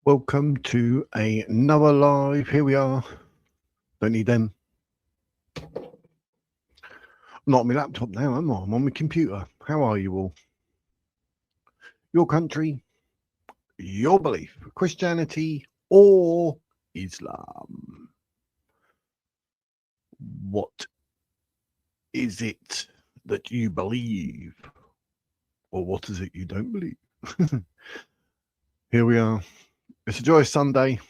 Welcome to another live. Here we are. Don't need them. I'm not on my laptop now, am I? I'm on my computer. How are you all? Your country, your belief, Christianity or Islam? What is it that you believe? Or what is it you don't believe? Here we are. It's a joyous Sunday.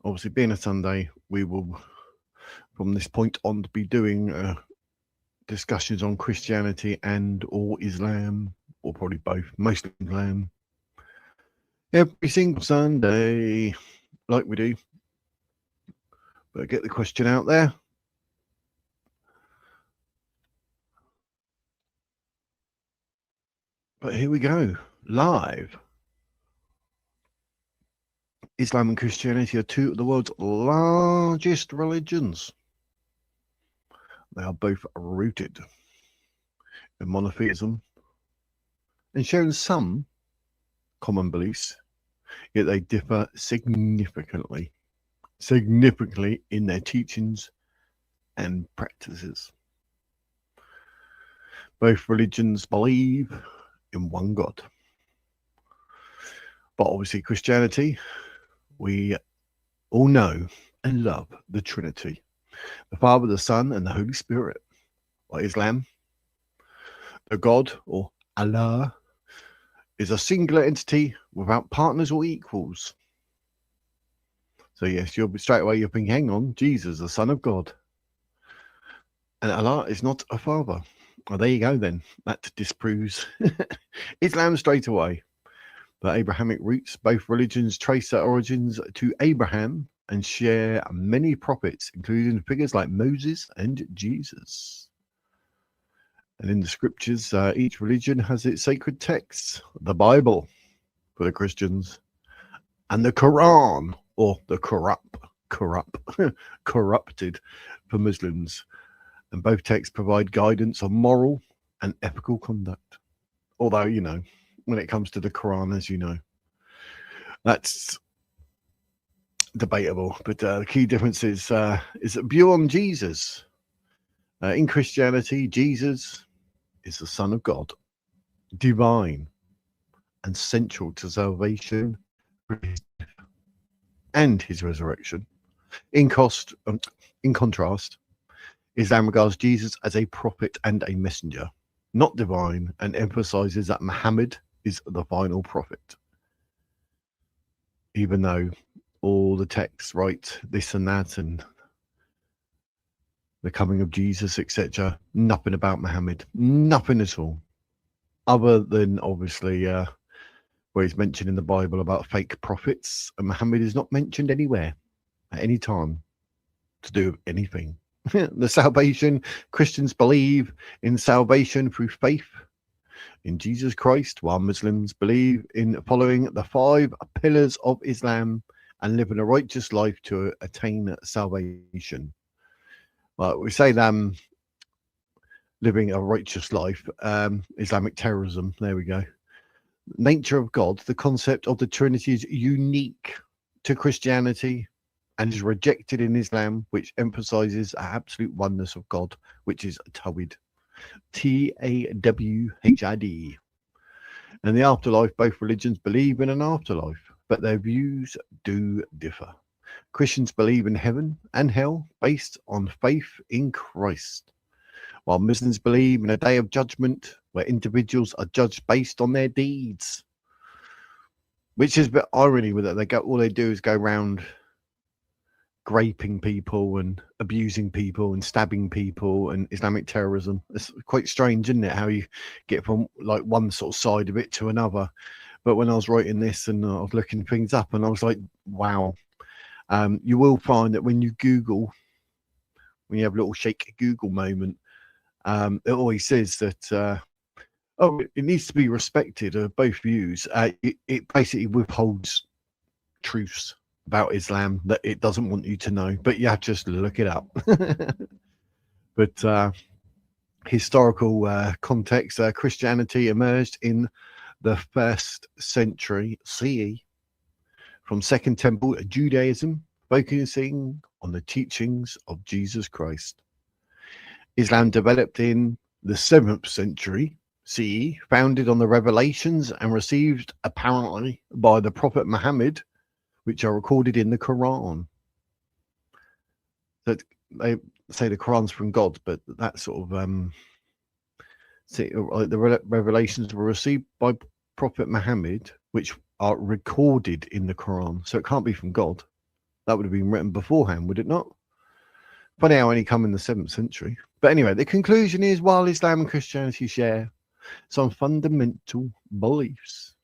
Obviously, being a Sunday, we will, from this point on, be doing discussions on Christianity and or Islam, or probably both, mostly Islam, every single Sunday, like we do. But get the question out there. But here we go, live. Islam and Christianity are two of the world's largest religions. They are both rooted in monotheism and share some common beliefs, yet they differ significantly in their teachings and practices. Both religions believe in one God. But obviously Christianity, we all know and love the Trinity, the Father, the Son, and the Holy Spirit. Like Islam, the God, or Allah, is a singular entity without partners or equals. So yes, you'll be straight away, you're thinking, hang on, Jesus, the Son of God. And Allah is not a father. Well, there you go then. That disproves Islam straight away. The Abrahamic roots, both religions trace their origins to Abraham and share many prophets, including figures like Moses and Jesus. And in the scriptures, each religion has its sacred texts, the Bible for the Christians, and the Quran, or the corrupted for Muslims. And both texts provide guidance on moral and ethical conduct. Although, you know, when it comes to the Quran, as you know, that's debatable. But the key difference is that view on Jesus. In Christianity, Jesus is the Son of God, divine and central to salvation and his resurrection. In contrast, Islam regards Jesus as a prophet and a messenger, not divine, and emphasizes that Muhammad is the final prophet. Even though all the texts write this and that and the coming of Jesus, etc., nothing about Muhammad, nothing at all, other than obviously where he's mentioned in the Bible about fake prophets, and Muhammad is not mentioned anywhere at any time to do with anything. The salvation, Christians believe in salvation through faith in Jesus Christ, while Muslims believe in following the 5 pillars of Islam and living a righteous life to attain salvation. Well, we say living a righteous life, Islamic terrorism, there we go. Nature of God, the concept of the Trinity is unique to Christianity and is rejected in Islam, which emphasizes absolute oneness of God, which is Tawhid. Tawhid. And the afterlife, both religions believe in an afterlife, but their views do differ. Christians believe in heaven and hell based on faith in Christ, while Muslims believe in a day of judgment where individuals are judged based on their deeds. Which is a bit irony with it. All they do is go around raping people and abusing people and stabbing people and Islamic terrorism. It's quite strange, isn't it, how you get from like one sort of side of it to another. But when I was writing this and I was looking things up, and I was like, wow. You will find that when you Google, when you have a little shake Google moment, it always says that it needs to be respected, both views. It basically withholds truths about Islam that it doesn't want you to know, but you have to just look it up. But historical context, Christianity emerged in the 1st century CE from Second Temple Judaism, focusing on the teachings of Jesus Christ. Islam developed in the 7th century CE, founded on the revelations and received apparently by the Prophet Muhammad, which are recorded in the Quran. That they say the Quran's from God, but that sort of the revelations were received by Prophet Muhammad, which are recorded in the Quran, so it can't be from God. That would have been written beforehand, would it not? Funny how only come in the 7th century. But anyway, the conclusion is, while Islam and Christianity share some fundamental beliefs,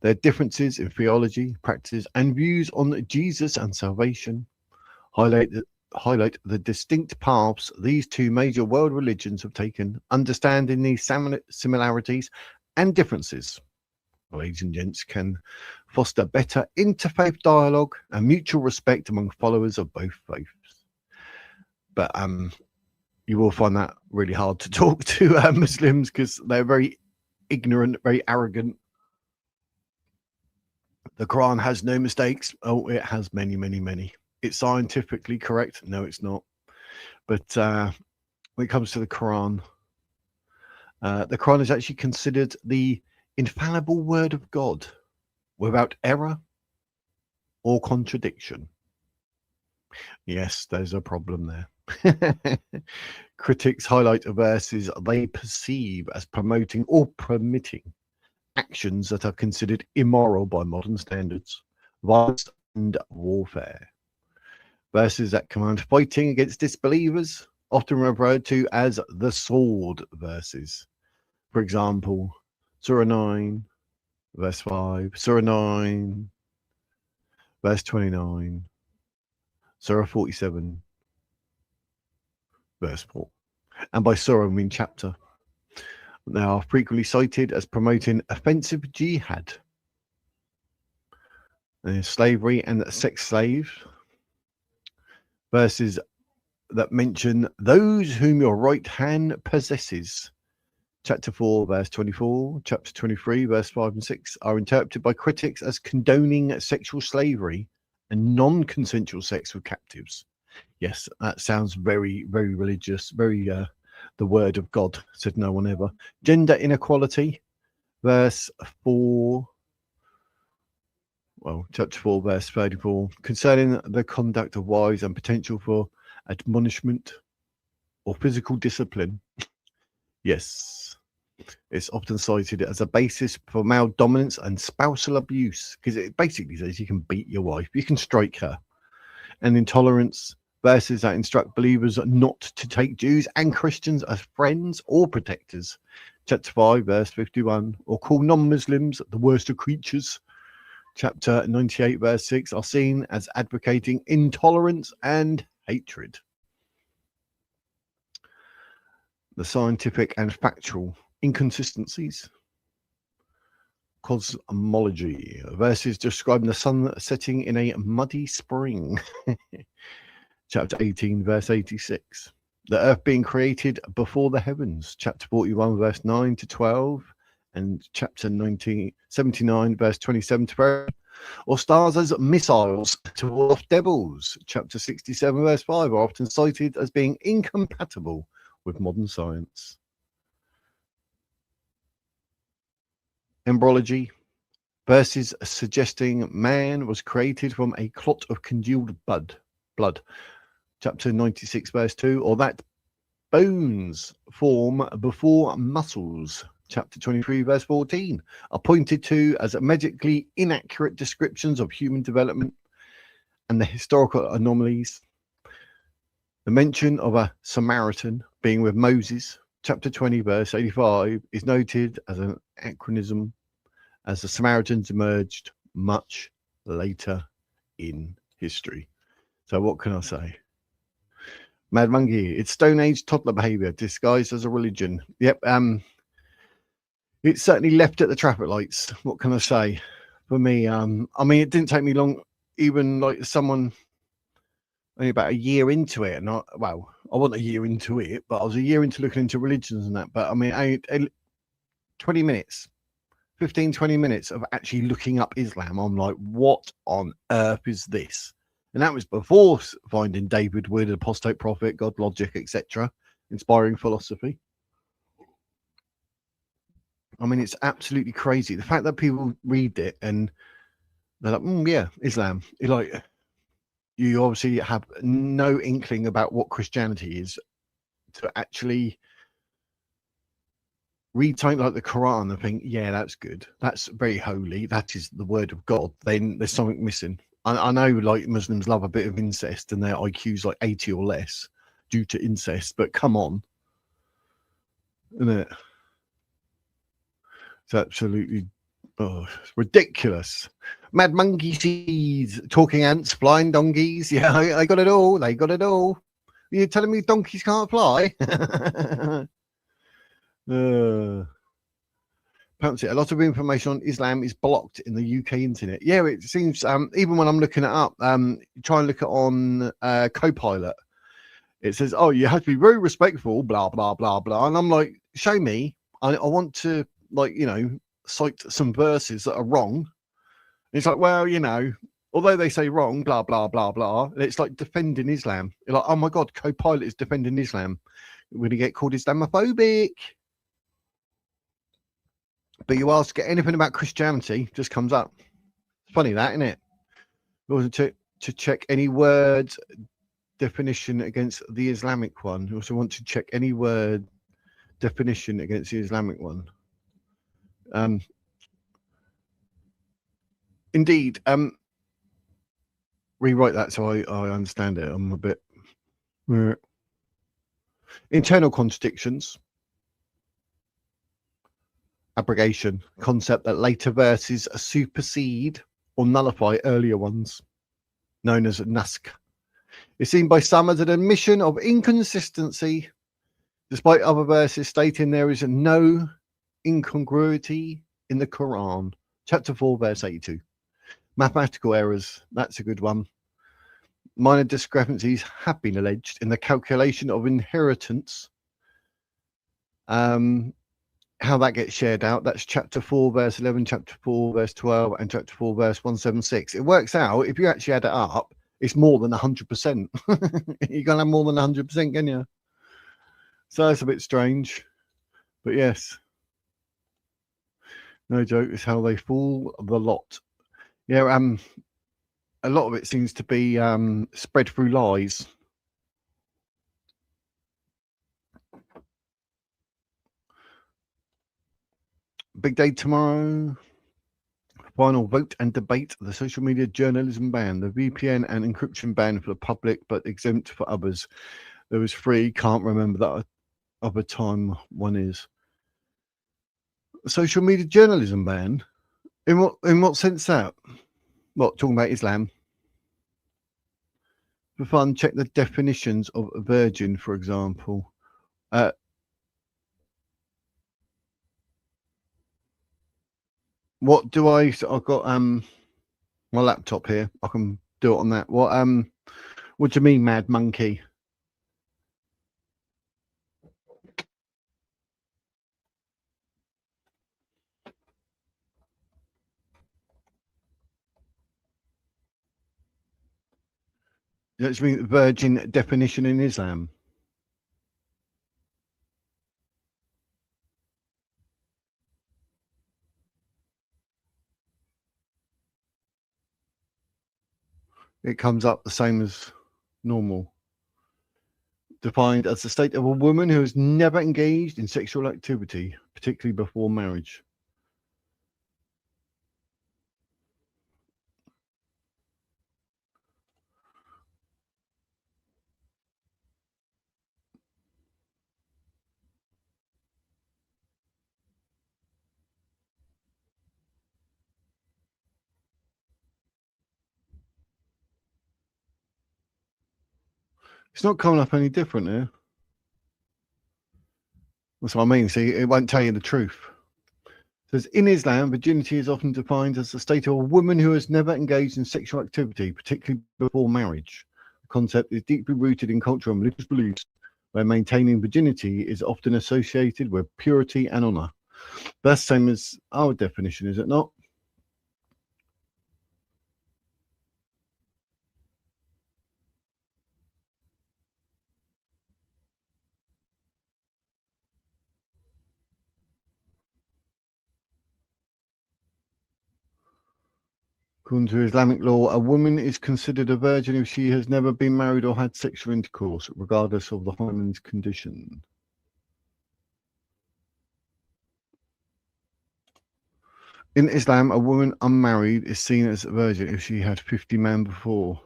their differences in theology, practices, and views on Jesus and salvation highlight the distinct paths these two major world religions have taken. Understanding these similarities and differences, ladies and gents, can foster better interfaith dialogue and mutual respect among followers of both faiths. But you will find that really hard to talk to Muslims, because they're very ignorant, very arrogant. The Quran has no mistakes. Oh, it has many, many, many. It's scientifically correct. No, it's not. But when it comes to the Quran is actually considered the infallible word of God, without error or contradiction. Yes, there's a problem there. Critics highlight verses they perceive as promoting or permitting actions that are considered immoral by modern standards, violence and warfare. Verses that command fighting against disbelievers, often referred to as the sword verses. For example, Surah 9, verse 5, Surah 9, verse 29, Surah 47, verse 4. And by surah, I mean chapter. They are frequently cited as promoting offensive jihad, slavery and sex slaves. Verses that mention those whom your right hand possesses. Chapter 4, verse 24, chapter 23, verse 5 and 6 are interpreted by critics as condoning sexual slavery and non-consensual sex with captives. Yes, that sounds very, very religious, very the word of God, said no one ever. Gender inequality, verse 4, chapter 4, verse 34, concerning the conduct of wives and potential for admonishment or physical discipline. Yes, it's often cited as a basis for male dominance and spousal abuse, because it basically says you can beat your wife, you can strike her. And intolerance, verses that instruct believers not to take Jews and Christians as friends or protectors. Chapter 5, verse 51, or call non-Muslims the worst of creatures. Chapter 98, verse 6 are seen as advocating intolerance and hatred. The scientific and factual inconsistencies. Cosmology, verses describing the sun setting in a muddy spring. Chapter 18, verse 86. The earth being created before the heavens. Chapter 41, verse 9 to 12. And chapter 79, verse 27 to 30. Or stars as missiles to ward off devils. Chapter 67, verse 5 are often cited as being incompatible with modern science. Embryology, verses suggesting man was created from a clot of congealed blood. Chapter 96, verse 2, or that bones form before muscles. Chapter 23, verse 14, are pointed to as medically inaccurate descriptions of human development and the historical anomalies. The mention of a Samaritan being with Moses, chapter 20, verse 85, is noted as an anachronism, as the Samaritans emerged much later in history. So what can I say? Mad Monkey, it's Stone Age toddler behavior disguised as a religion. Yep, it's certainly left at the traffic lights. What can I say? For me, I mean, it didn't take me long, even like someone only about a year into it, and I wasn't a year into it, but I was a year into looking into religions and that. But I mean, 20 minutes 15, 20 minutes of actually looking up Islam. I'm like, what on earth is this? And that was before finding David Wood, Apostate Prophet, God Logic, etc. Inspiring philosophy. I mean, it's absolutely crazy. The fact that people read it and they're like, yeah, Islam. You're like, you obviously have no inkling about what Christianity is to actually read something like the Quran and think, yeah, that's good. That's very holy. That is the word of God. Then there's something missing. I know like Muslims love a bit of incest and their IQ's like 80 or less due to incest, but come on. Isn't it? It's absolutely it's ridiculous. Mad monkey seeds, talking ants, flying donkeys. Yeah, they got it all. They got it all. You're telling me donkeys can't fly? Apparently, a lot of information on Islam is blocked in the UK internet. Yeah, it seems. Even when I'm looking it up, try and look it on Copilot. It says, "Oh, you have to be very respectful." Blah blah blah blah, and I'm like, "Show me. I want to cite some verses that are wrong." And it's like, well, although they say wrong, blah blah blah blah, and it's like defending Islam. You're like, oh my god, Copilot is defending Islam. We're gonna get called Islamophobic. But you ask anything about Christianity, just comes up. It's funny that, isn't it? It wasn't to check any word definition against the Islamic one. You also want to check any word definition against the Islamic one. Indeed. Rewrite that so I understand it. I'm a bit internal contradictions. Abrogation, concept that later verses supersede or nullify earlier ones, known as naskh. It's seen by some as an admission of inconsistency, despite other verses stating there is no incongruity in the Quran. Chapter 4, verse 82. Mathematical errors, that's a good one. Minor discrepancies have been alleged in the calculation of inheritance. How that gets shared out, that's chapter 4 verse 11, chapter 4 verse 12, and chapter 4 verse 176. It works out, if you actually add it up, it's more than 100%. You're gonna have more than 100%, can you? So that's a bit strange, but yes, no joke, it's how they fool the lot. Yeah, a lot of it seems to be spread through lies. Big day tomorrow. Final vote and debate the social media journalism ban, the VPN and encryption ban for the public, but exempt for others. There was 3. Can't remember that other time one is. Social media journalism ban? In what sense that? What, talking about Islam? For fun, check the definitions of a virgin, for example. What do I've got my laptop here. I can do it on that. What do you mean, mad monkey? Does it mean virgin definition in Islam? It comes up the same as normal. Defined as the state of a woman who has never engaged in sexual activity, particularly before marriage. It's not coming up any different here. That's what I mean. See, it won't tell you the truth. It says, in Islam, virginity is often defined as the state of a woman who has never engaged in sexual activity, particularly before marriage. The concept is deeply rooted in cultural and religious beliefs, where maintaining virginity is often associated with purity and honor. That's the same as our definition, is it not? According to Islamic law, a woman is considered a virgin if she has never been married or had sexual intercourse, regardless of the hymen's condition. In Islam, a woman unmarried is seen as a virgin if she had 50 men before.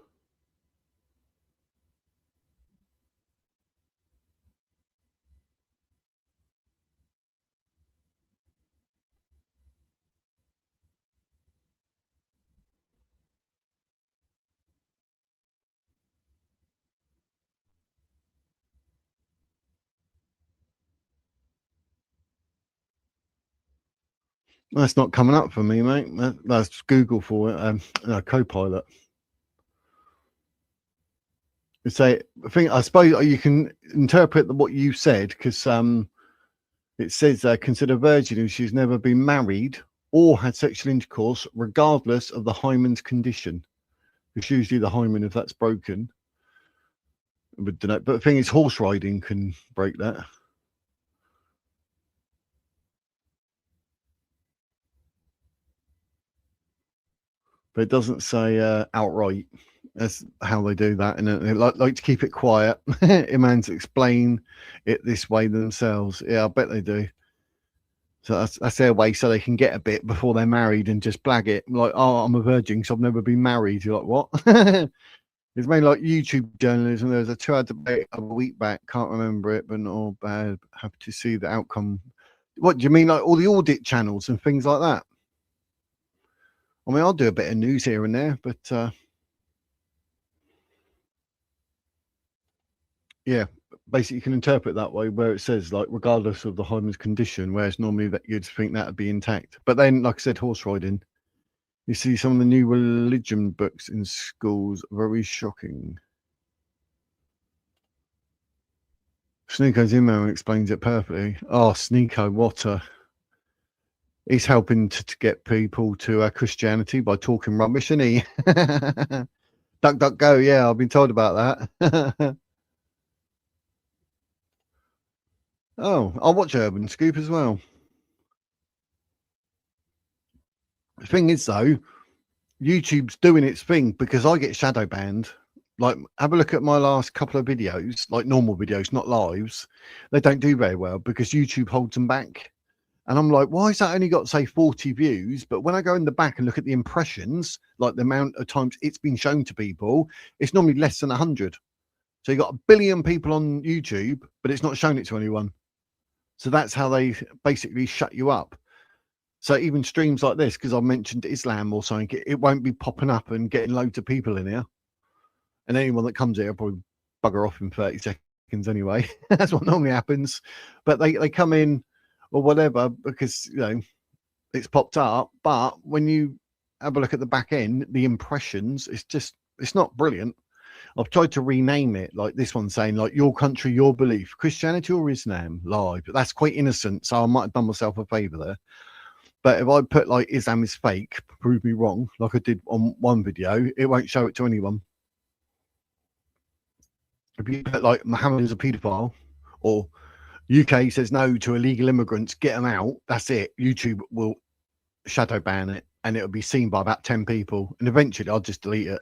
That's not coming up for me, mate. That's Google for it. No, Copilot. Say, I suppose you can interpret what you said because it says consider virgin if she's never been married or had sexual intercourse, regardless of the hymen's condition. It's usually the hymen if that's broken. But the thing is, horse riding can break that. But it doesn't say outright. That's how they do that, and they like to keep it quiet. Imams explain it this way themselves. Yeah, I bet they do. So that's their way, so they can get a bit before they're married and just blag it like, "Oh, I'm a virgin, so I've never been married." You're like, "What?" It's mainly like YouTube journalism. There was a 2-hour debate a week back. Can't remember it, but not all bad. Happy to see the outcome. What do you mean, like all the audit channels and things like that? I mean, I'll do a bit of news here and there, but yeah, basically you can interpret that way where it says like regardless of the hymen's condition, whereas normally that you'd think that would be intact. But then, like I said, horse riding. You see some of the new religion books in schools, very shocking. Sneeko Zimmerman explains it perfectly. Oh, Sneeko, what a... He's helping to get people to Christianity by talking rubbish, isn't he? Duck, duck, go. Yeah, I've been told about that. Oh, I'll watch Urban Scoop as well. The thing is, though, YouTube's doing its thing because I get shadow banned. Like, have a look at my last couple of videos, like normal videos, not lives. They don't do very well because YouTube holds them back. And I'm like, why has that only got, say, 40 views? But when I go in the back and look at the impressions, like the amount of times it's been shown to people, it's normally less than 100. So you've got 1 billion people on YouTube, but it's not shown it to anyone. So that's how they basically shut you up. So even streams like this, because I mentioned Islam or something, it won't be popping up and getting loads of people in here. And anyone that comes here will probably bugger off in 30 seconds anyway. That's what normally happens. But they come in or whatever because, you know, it's popped up. But when you have a look at the back end, the impressions, it's not brilliant. I've tried to rename it, like this one saying, like, your country, your belief, Christianity or Islam, live. But that's quite innocent. So I might have done myself a favor there. But if I put like Islam is fake, prove me wrong, like I did on one video, it won't show it to anyone. If you put like Muhammad is a paedophile or UK says no to illegal immigrants, get them out, that's it. YouTube will shadow ban it and it'll be seen by about 10 people. And eventually I'll just delete it.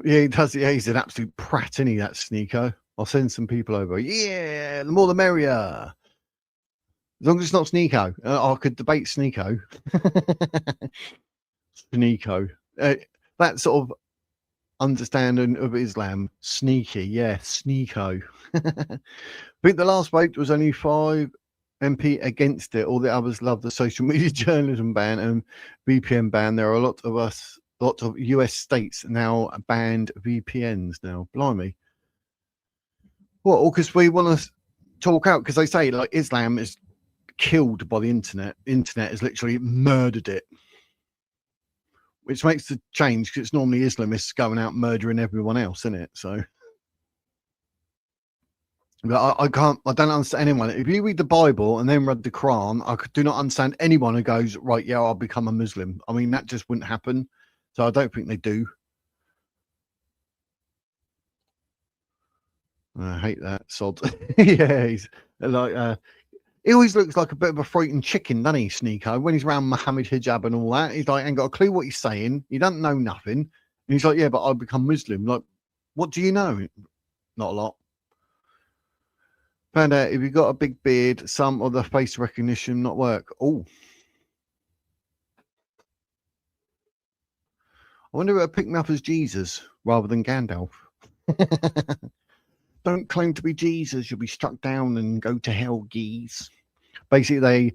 Yeah, he does. Yeah, he's an absolute prat, isn't he, that Sneeko? I'll send some people over. Yeah, the more the merrier. As long as it's not Sneeko. I could debate Sneeko. Sneeko. That sort of understanding of Islam. Sneaky. Yeah, Sneeko. I think the last vote was only 5 MP against it. All the others love the social media journalism ban and VPN ban. There are a lot of US states now banned VPNs now. Blimey. Well, because we want to talk out, because they say like Islam is killed by the internet. Internet has literally murdered it, which makes the change because it's normally Islamists going out murdering everyone else, isn't it? So But I can't, I don't understand anyone. If you read the Bible and then read the Quran, do not understand anyone who goes, right, yeah, I'll become a Muslim. I mean, that just wouldn't happen. So I don't think they do. I hate that sod. Yeah, he's like, he always looks like a bit of a frightened chicken, doesn't he, Sneeko? When he's around Muhammad hijab and all that, he's like, ain't got a clue what he's saying. He doesn't know nothing. And he's like, yeah, but I'll become Muslim. Like, what do you know? Not a lot. Found out if you got a big beard, some of the face recognition not work. Oh, I wonder if it'll pick me up as Jesus rather than Gandalf. Don't claim to be Jesus, you'll be struck down and go to hell, geese. Basically, they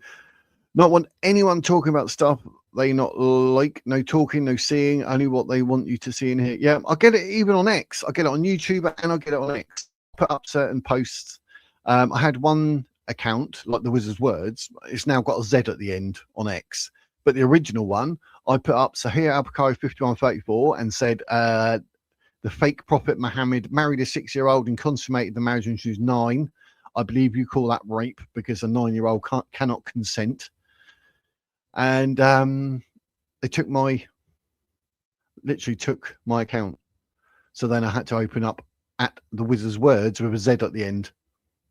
not want anyone talking about stuff they not like. No talking, no seeing, only what they want you to see and hear. Yeah, I get it even on X. I get it on YouTube and I get it on X. Put up certain posts. I had one account, like the Wizard's Words. It's now got a Z at the end on X. But the original one, I put up Sahir Al-Bukhari 5134 and said, the fake prophet Muhammad married a 6-year-old and consummated the marriage when she was 9. I believe you call that rape because a 9-year-old cannot consent. And they literally took my account. So then I had to open up at the Wizard's Words with a Z at the end.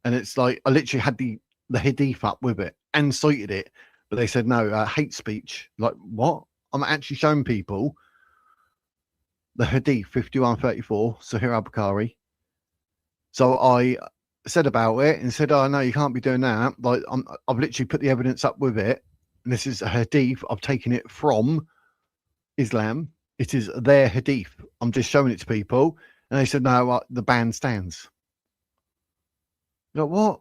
And it's like, I literally had the hadith up with it and cited it. But they said, no, hate speech. Like, what? I'm actually showing people the hadith 5134, Sahih al-Bukhari. So I said about it and said, oh, no, you can't be doing that. Like, I've literally put the evidence up with it. And this is a hadith. I've taken it from Islam. It is their hadith. I'm just showing it to people. And they said, no, the ban stands. Like, what?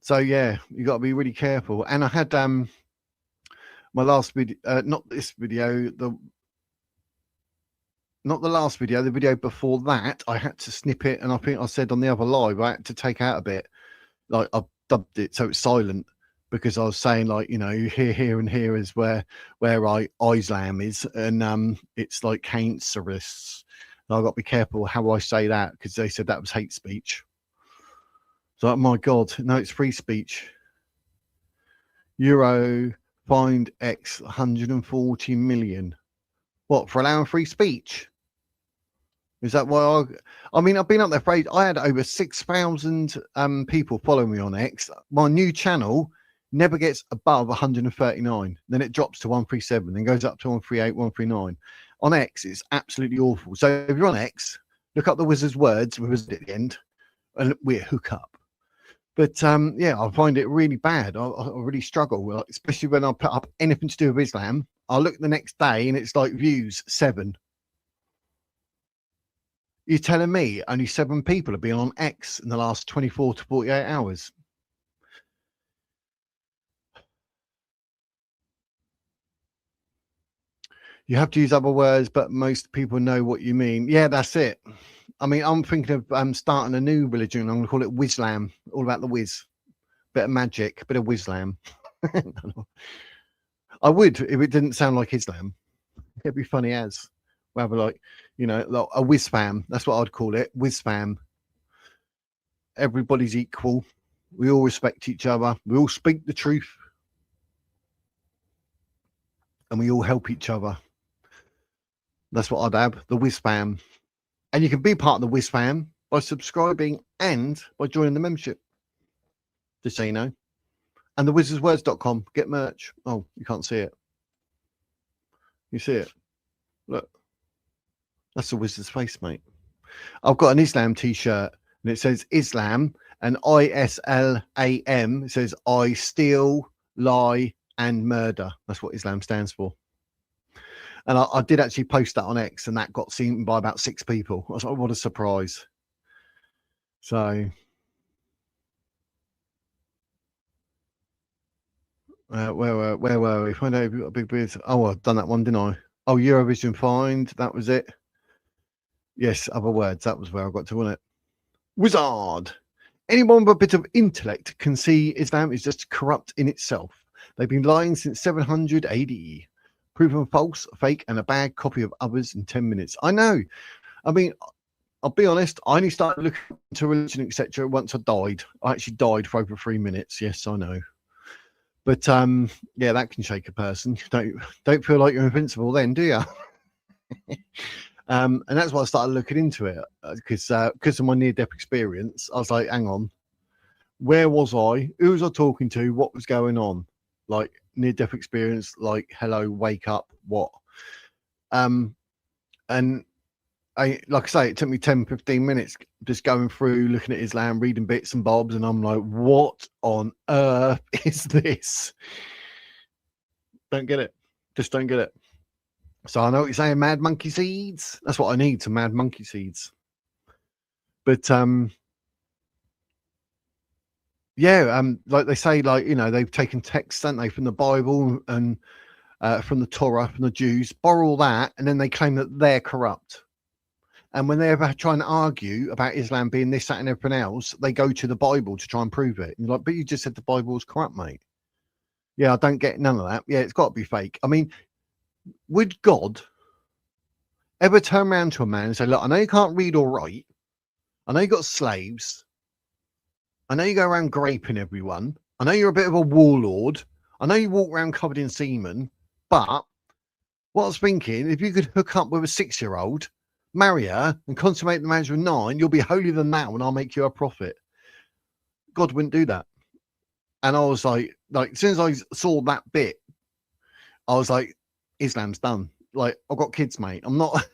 So, yeah, you got to be really careful. And I had my last video, not this video, not the last video, the video before that, I had to snip it. And I think I said on the other live, I had to take out a bit. Like, I dubbed it so it's silent because I was saying, like, you know, here and here is where Islam is. And it's like cancerous. I've got to be careful how I say that because they said that was hate speech. So, oh my God, no, it's free speech. Euro fined X 140 million. What, for allowing free speech? Is that why I mean, I've been up there for ages. I had over 6,000 people following me on X. My new channel never gets above 139. Then it drops to 137, then goes up to 138, 139. On X, it's absolutely awful. So if you're on X, look up the Wizard's Words with Wizard at the end, and we're hook up. But yeah, I find it really bad. I really struggle, especially when I put up anything to do with Islam. I look the next day and it's like views 7. You're telling me only 7 people have been on X in the last 24 to 48 hours? You have to use other words, but most people know what you mean. Yeah, that's it. I mean, I'm thinking of starting a new religion. I'm going to call it Wislam, all about the whiz. Bit of magic, bit of Wislam. I would if it didn't sound like Islam. It'd be funny as. We'll have like, you know, like a whiz fam. That's what I'd call it. Whiz fam. Everybody's equal. We all respect each other. We all speak the truth. And we all help each other. That's what I'd have. The whiz fam. And you can be part of the whiz fam by subscribing and by joining the membership. Just so you know. And the wizardswords.com. Get merch. Oh, you can't see it. You see it? Look. That's a wizard's face, mate. I've got an Islam t-shirt and it says Islam and ISLAM. It says I steal, lie, and murder. That's what Islam stands for. And I did actually post that on X and that got seen by about 6 people. I was like, what a surprise. So where were we? Find out if you've got a big beard. Oh, I've done that one, didn't I? Oh, Eurovision find. That was it. Yes, other words. That was where I got to, wasn't it? Wizard. Anyone with a bit of intellect can see Islam is just corrupt in itself. They've been lying since 700 AD. Proven false, fake, and a bad copy of others in 10 minutes. I know. I mean, I'll be honest, I only started looking into religion, etc. once I died. I actually died for over 3 minutes. Yes, I know. But yeah, that can shake a person. Don't feel like you're invincible then, do you? And that's why I started looking into it, because of my near-death experience. I was like, hang on, where was I? Who was I talking to? What was going on? Like near-death experience, like hello, wake up, what? And like I say, it took me 10, 15 minutes just going through, looking at Islam, reading bits and bobs, and I'm like, what on earth is this? Don't get it. Just don't get it. So I know what you're saying, mad monkey seeds. That's what I need, some mad monkey seeds. But yeah, like they say, like, you know, they've taken texts, haven't they, from the Bible and from the Torah, from the Jews, borrow all that, and then they claim that they're corrupt. And when they ever try and argue about Islam being this, that, and everything else, they go to the Bible to try and prove it. And you're like, but you just said the Bible was corrupt, mate. Yeah, I don't get none of that. Yeah, it's got to be fake. I mean, would God ever turn around to a man and say, look, I know you can't read or write. I know you got slaves. I know you go around graping everyone. I know you're a bit of a warlord. I know you walk around covered in semen. But what I was thinking, if you could hook up with a 6-year-old, marry her and consummate the marriage with 9, you'll be holier than thou and I'll make you a prophet. God wouldn't do that. And I was like, as soon as I saw that bit, I was like, Islam's done. Like, I've got kids, mate. I'm not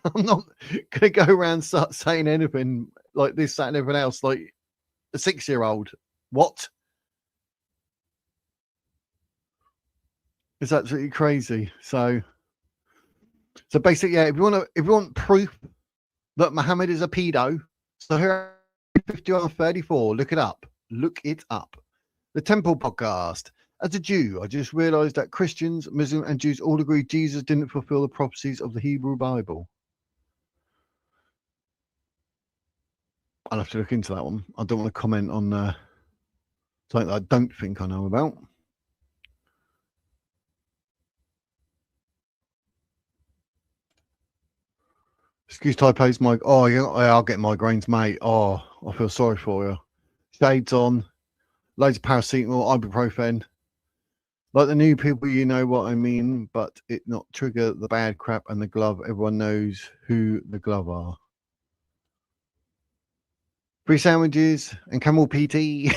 gonna go around start saying anything like this, that, and everything else. Like a 6-year-old. What? It's absolutely crazy. So basically, yeah, if you want proof that Muhammad is a pedo, so here 5134, look it up. Look it up. The Temple Podcast. As a Jew, I just realized that Christians, Muslims, and Jews all agree Jesus didn't fulfill the prophecies of the Hebrew Bible. I'll have to look into that one. I don't want to comment on something that I don't think I know about. Excuse typos, Mike. Oh, yeah, I'll get migraines, mate. Oh, I feel sorry for you. Shades on, loads of paracetamol, ibuprofen. Like the new people, you know what I mean, but it not trigger the bad crap and the glove. Everyone knows who the glove are. Free sandwiches and Camel PT.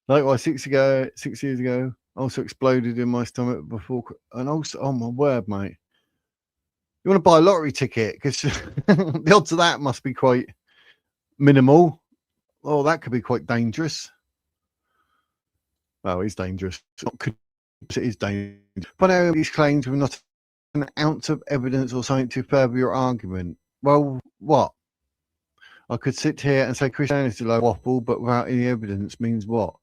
Likewise, 6 years ago, also exploded in my stomach before, and also, oh my word, mate. You want to buy a lottery ticket because the odds of that must be quite minimal. Oh, that could be quite dangerous. Well, it's dangerous. It is dangerous. But these claims with not an ounce of evidence or something to further your argument. Well, what? I could sit here and say Christianity is a waffle, but without any evidence means what?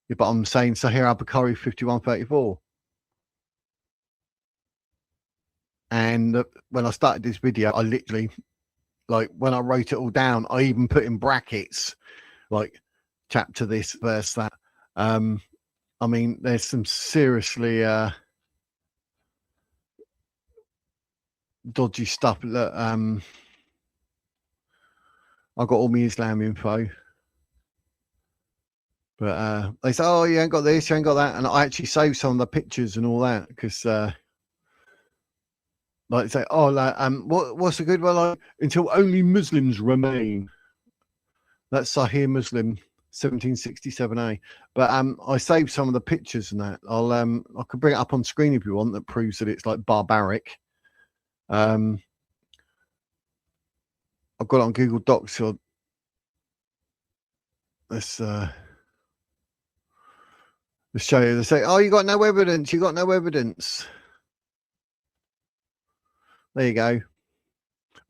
Yeah, but I'm saying Sahir Al-Bukhari 5134. And when I started this video, I literally, like, when I wrote it all down, I even put in brackets, like, chapter this, verse that. I mean, there's some seriously dodgy stuff that I got all my Islam info. But they say, oh, you ain't got this, you ain't got that. And I actually saved some of the pictures and all that because like say, oh, like, what's a good one? Like, until only Muslims remain. That's Sahih Muslim 1767a. But I saved some of the pictures and that. I could bring it up on screen if you want. That proves that it's like barbaric. I've got it on Google Docs. So let's show you. They say, oh, you got no evidence. You got no evidence. There you go.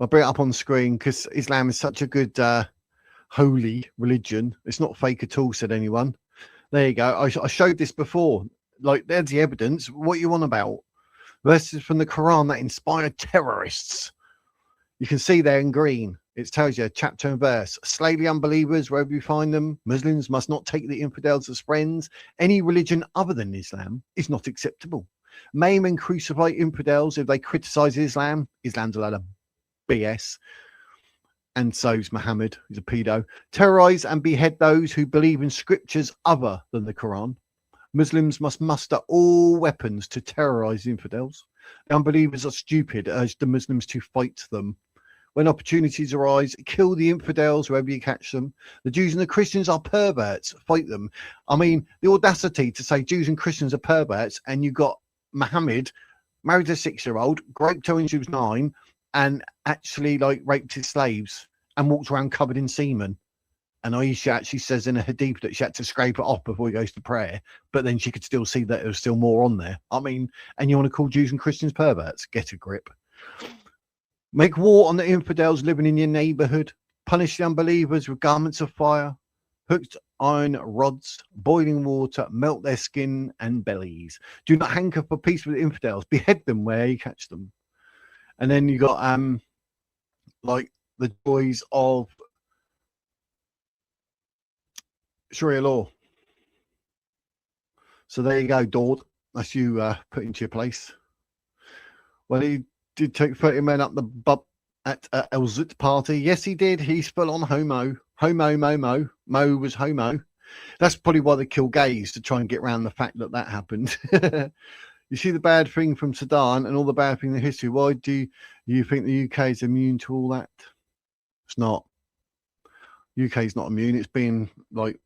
I'll bring it up on screen because Islam is such a good holy religion. It's not fake at all, said anyone. There you go. I showed this before. Like, there's the evidence. What you on about? Verses from the Quran that inspired terrorists. You can see there in green. It tells you chapter and verse. Slay the unbelievers wherever you find them. Muslims must not take the infidels as friends. Any religion other than Islam is not acceptable. Maim and crucify infidels if they criticize Islam. Islam's a load of BS. And so's Muhammad, who's a pedo. Terrorize and behead those who believe in scriptures other than the Quran. Muslims must muster all weapons to terrorize infidels. The unbelievers are stupid, urge the Muslims to fight them. When opportunities arise, kill the infidels wherever you catch them. The Jews and the Christians are perverts, fight them. I mean, the audacity to say Jews and Christians are perverts, and you got Muhammad married a 6-year-old, raped her when she was 9, and actually like raped his slaves and walked around covered in semen. And Aisha actually says in a hadith that she had to scrape it off before he goes to prayer, but then she could still see that there was still more on there. I mean, and you want to call Jews and Christians perverts? Get a grip. Make war on the infidels living in your neighborhood. Punish the unbelievers with garments of fire, hooked iron rods, boiling water, melt their skin and bellies. Do not hanker for peace with the infidels. Behead them where you catch them. And then you got like the joys of Sharia law. So there you go, Dord. That's you put into your place. Well, he did take 30 men up the butt at El Zut party. Yes, he did. He's full on homo. Homo, Momo. Mo was homo. That's probably why they kill gays, to try and get around the fact that that happened. You see the bad thing from Sudan and all the bad thing in history. Why do you think the UK is immune to all that? It's not. UK is not immune. It's been like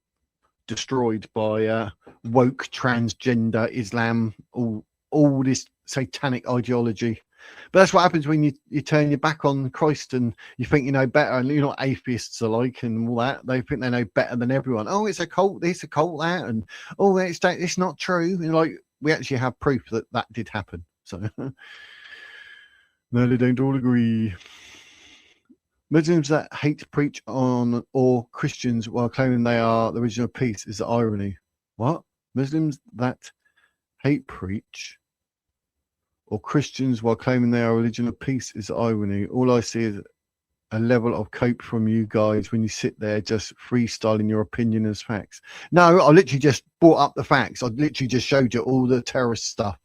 destroyed by woke transgender Islam, all this satanic ideology. But that's what happens when you turn your back on Christ and you think you know better. And you know what atheists are like and all that. They think they know better than everyone. Oh, it's a cult this, a cult that, and oh, it's not true. And like, we actually have proof that that did happen. So no, they don't all agree. Muslims that hate preach on or Christians while claiming they are the original peace is the irony. What? Muslims that hate preach or Christians while claiming they are religion of peace is the irony. All I see is a level of cope from you guys when you sit there just freestyling your opinion as facts. No, I literally just brought up the facts. I literally just showed you all the terrorist stuff.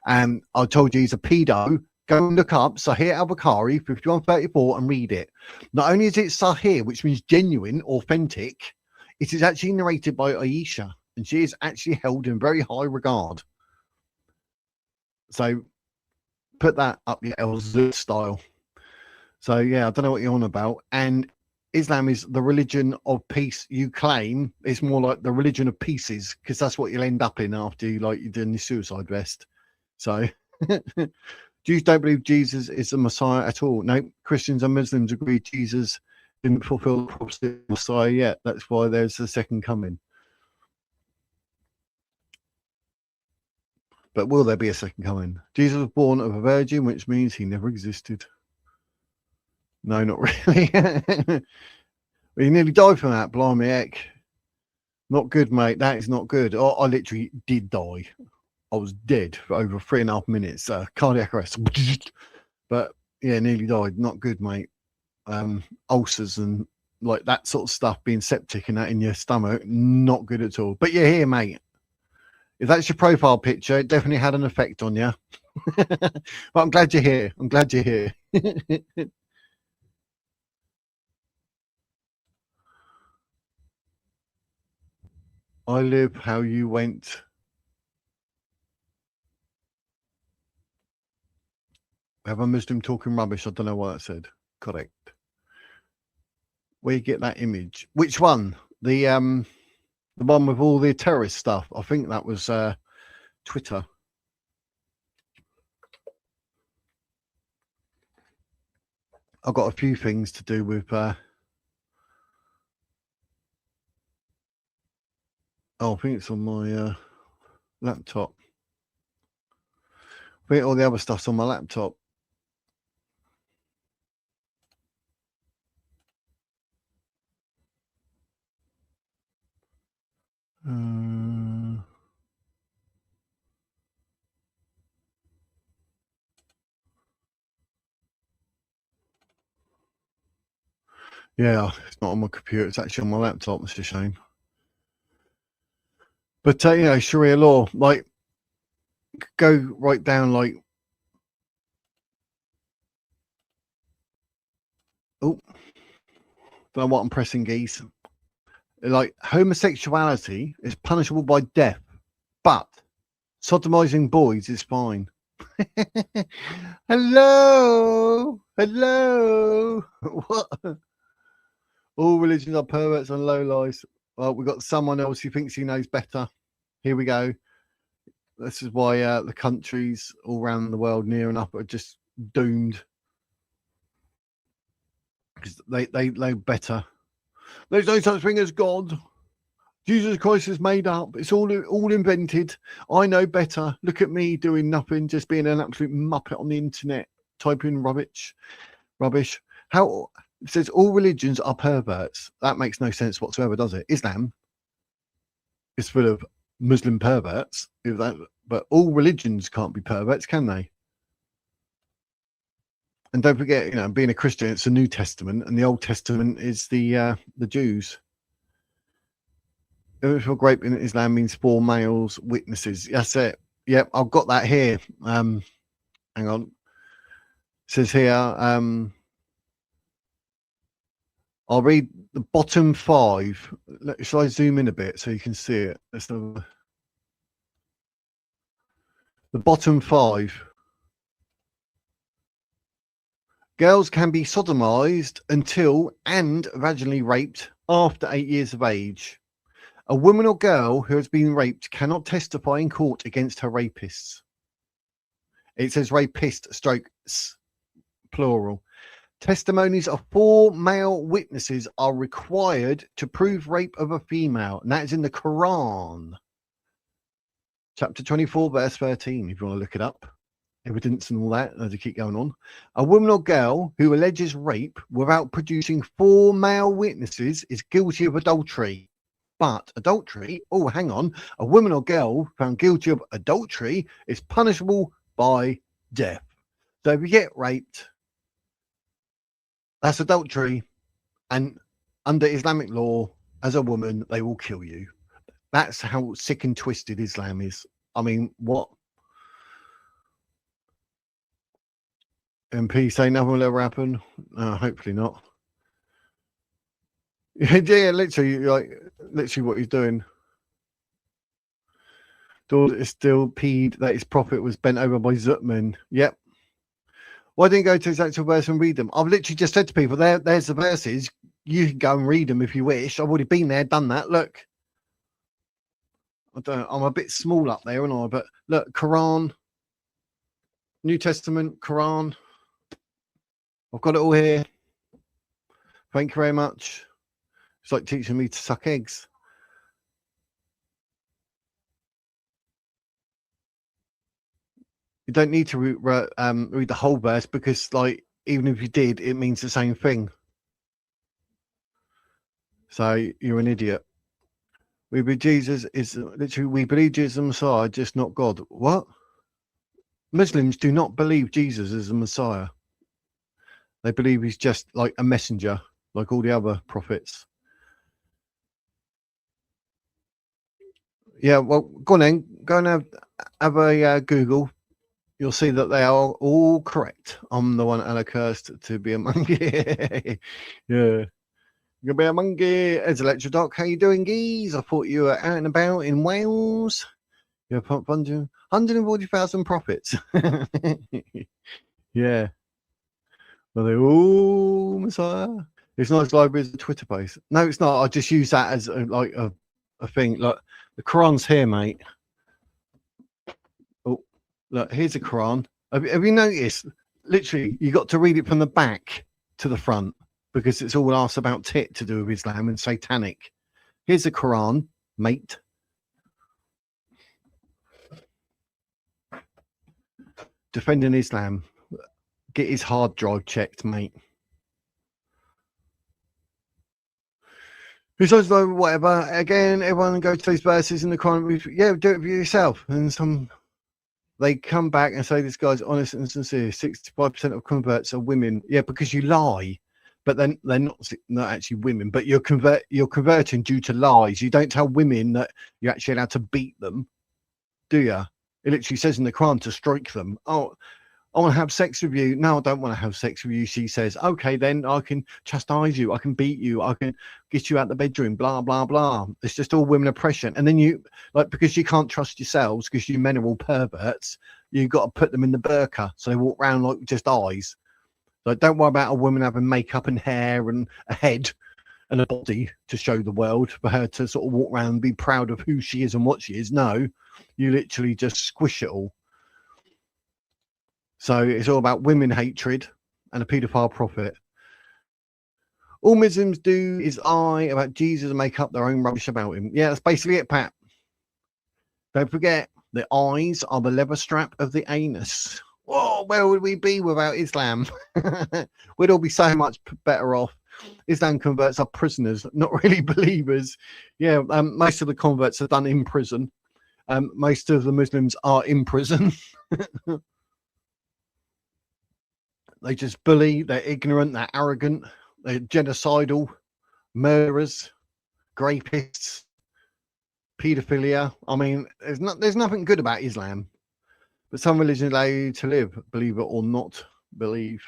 And I told you he's a pedo. Go and look up Sahih al-Bukhari 5134 and read it. Not only is it Sahih, which means genuine, authentic, it is actually narrated by Aisha, and she is actually held in very high regard. So put that up your El-Zut style. So yeah, I don't know what you're on about. And Islam is the religion of peace you claim. It's more like the religion of pieces, because that's what you'll end up in after you're doing your suicide vest. So Jews don't believe Jesus is the Messiah at all. No, Christians and Muslims agree Jesus didn't fulfill the prophecy of the Messiah yet. That's why there's the second coming. But will there be a second coming? Jesus was born of a virgin, which means he never existed. No, not really. He nearly died from that. Blimey heck. Not good, mate. That is not good. I literally did die. I was dead for over 3.5 minutes. Cardiac arrest. But yeah, nearly died. Not good, mate. Ulcers and like that sort of stuff, being septic and that in your stomach, not good at all. But you're here, mate. If that's your profile picture, it definitely had an effect on you. But I'm glad you're here. I'm glad you're here. I live how you went. Have a Muslim talking rubbish. I don't know what that said. Correct. Where you get that image? Which one? The one with all the terrorist stuff. I think that was Twitter. I've got a few things to do with oh, I think it's on my laptop. I think all the other stuff's on my laptop. Yeah, it's not on my computer. It's actually on my laptop. It's a shame. But you know, Sharia law, like, go right down, like, Oh, don't know what I'm pressing, geese. Like, homosexuality is punishable by death, but sodomizing boys is fine. Hello, hello. What? All religions are perverts and lowlives. Well, we've got someone else who thinks he knows better. Here we go. This is why the countries all around the world, near and up, are just doomed because they know better. There's no such thing as God. Jesus Christ is made up. It's all invented. I know better. Look at me doing nothing, just being an absolute muppet on the internet, typing rubbish. How it says all religions are perverts. That makes no sense whatsoever, does it? Islam is full of Muslim perverts. But all religions can't be perverts, can they? And don't forget, being a Christian, it's the New Testament, and the Old Testament is the Jews. For grape in Islam means 4 males witnesses. That's it. Yep, I've got that here. Hang on. It says here, I'll read the bottom 5. Shall I zoom in a bit so you can see it? The bottom 5. Girls can be sodomized until and vaginally raped after 8 years of age. A woman or girl who has been raped cannot testify in court against her rapists. It says rapist strokes plural. Testimonies of 4 male witnesses are required to prove rape of a female, and that is in the Quran. Chapter 24, verse 13, if you want to look it up. Evidence and all that, as I keep going on. A woman or girl who alleges rape without producing 4 male witnesses is guilty of adultery. But adultery, oh, hang on, a woman or girl found guilty of adultery is punishable by death. So if you get raped, that's adultery. And under Islamic law, as a woman, they will kill you. That's how sick and twisted Islam is. I mean, what? MP say nothing will ever happen? Hopefully not. Yeah, literally what he's doing. Dawd is still peed that his prophet was bent over by Zutman. Yep. Why didn't you go to his actual verse and read them? I've literally just said to people, there's the verses. You can go and read them if you wish. I've already been there, done that. Look. I'm a bit small up there, aren't I? But look, Quran, New Testament, Quran. I've got it all here. Thank you very much. It's like teaching me to suck eggs. You don't need to read the whole verse because, like, even if you did, it means the same thing. So you're an idiot. We believe Jesus is the Messiah, just not God. What? Muslims do not believe Jesus is the Messiah. They believe he's just like a messenger, like all the other prophets. Yeah, well, go on then. Go and have a Google. You'll see that they are all correct. I'm the one and cursed to be a monkey. Yeah. You're gonna be a monkey. It's Electrodoc. How you doing, geese? I thought you were out and about in Wales. You're 140,000 profits. Yeah. Well, they all Messiah. It's not as library as a Twitter post. No, it's not. I just use that as a thing. Like the Quran's here, mate. Oh, look, here's a Quran. Have you noticed? Literally, you got to read it from the back to the front because it's all asked about tit to do with Islam and satanic. Here's the Quran, mate. Defending Islam. Get his hard drive checked, mate. Who says though, whatever? Again, everyone go to these verses in the Quran. Yeah, do it for yourself. And they come back and say this guy's honest and sincere. 65% of converts are women. Yeah, because you lie. But then they're not actually women. But you're converting due to lies. You don't tell women that you're actually allowed to beat them, do you? It literally says in the Quran to strike them. Oh, I want to have sex with you. No, I don't want to have sex with you. She says, okay, then I can chastise you. I can beat you. I can get you out the bedroom, blah, blah, blah. It's just all women oppression. And then you, like, because you can't trust yourselves because you men are all perverts, you've got to put them in the burqa. So they walk around like just eyes. Like, don't worry about a woman having makeup and hair and a head and a body to show the world for her to sort of walk around and be proud of who she is and what she is. No, you literally just squish it all. So it's all about women hatred and a paedophile prophet. All Muslims do is lie about Jesus and make up their own rubbish about him. Yeah, that's basically it, Pat. Don't forget, the eyes are the leather strap of the anus. Whoa, where would we be without Islam? We'd all be so much better off. Islam converts are prisoners, not really believers. Yeah, most of the converts are done in prison. Most of the Muslims are in prison. They just bully, they're ignorant, they're arrogant, they're genocidal, murderers, rapists, paedophilia. I mean, there's nothing good about Islam. But some religions allow you to live, believe it or not believe.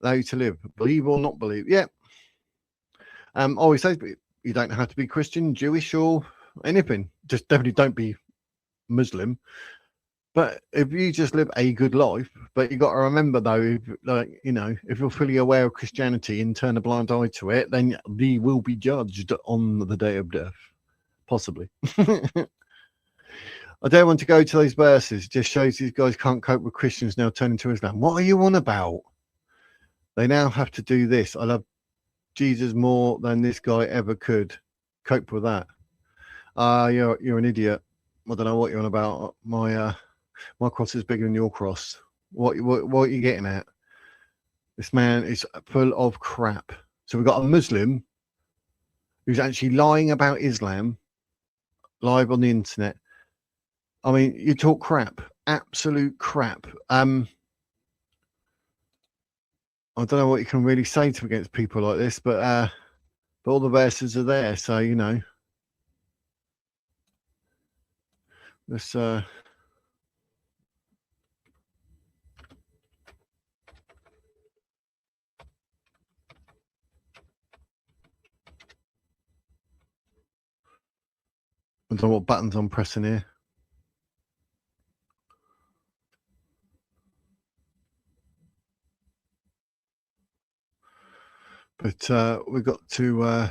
Allow you to live, believe or not believe. Yeah. Always say you don't have to be Christian, Jewish, or anything. Just definitely don't be Muslim. But if you just live a good life, but you got to remember though, if, like, you know, if you're fully aware of Christianity and turn a blind eye to it, then thee will be judged on the day of death, possibly. I don't want to go to those verses. It just shows these guys can't cope with Christians now turning to Islam. What are you on about? They now have to do this. I love Jesus more than this guy ever could. Cope with that. You're an idiot. I don't know what you're on about. My cross is bigger than your cross. What are you getting at? This man is full of crap. So we've got a Muslim who's actually lying about Islam live on the internet. I mean, you talk crap, absolute crap. I don't know what you can really say to against people like this, but all the verses are there, so you know. Let's I don't know what buttons I'm pressing here. But we've got to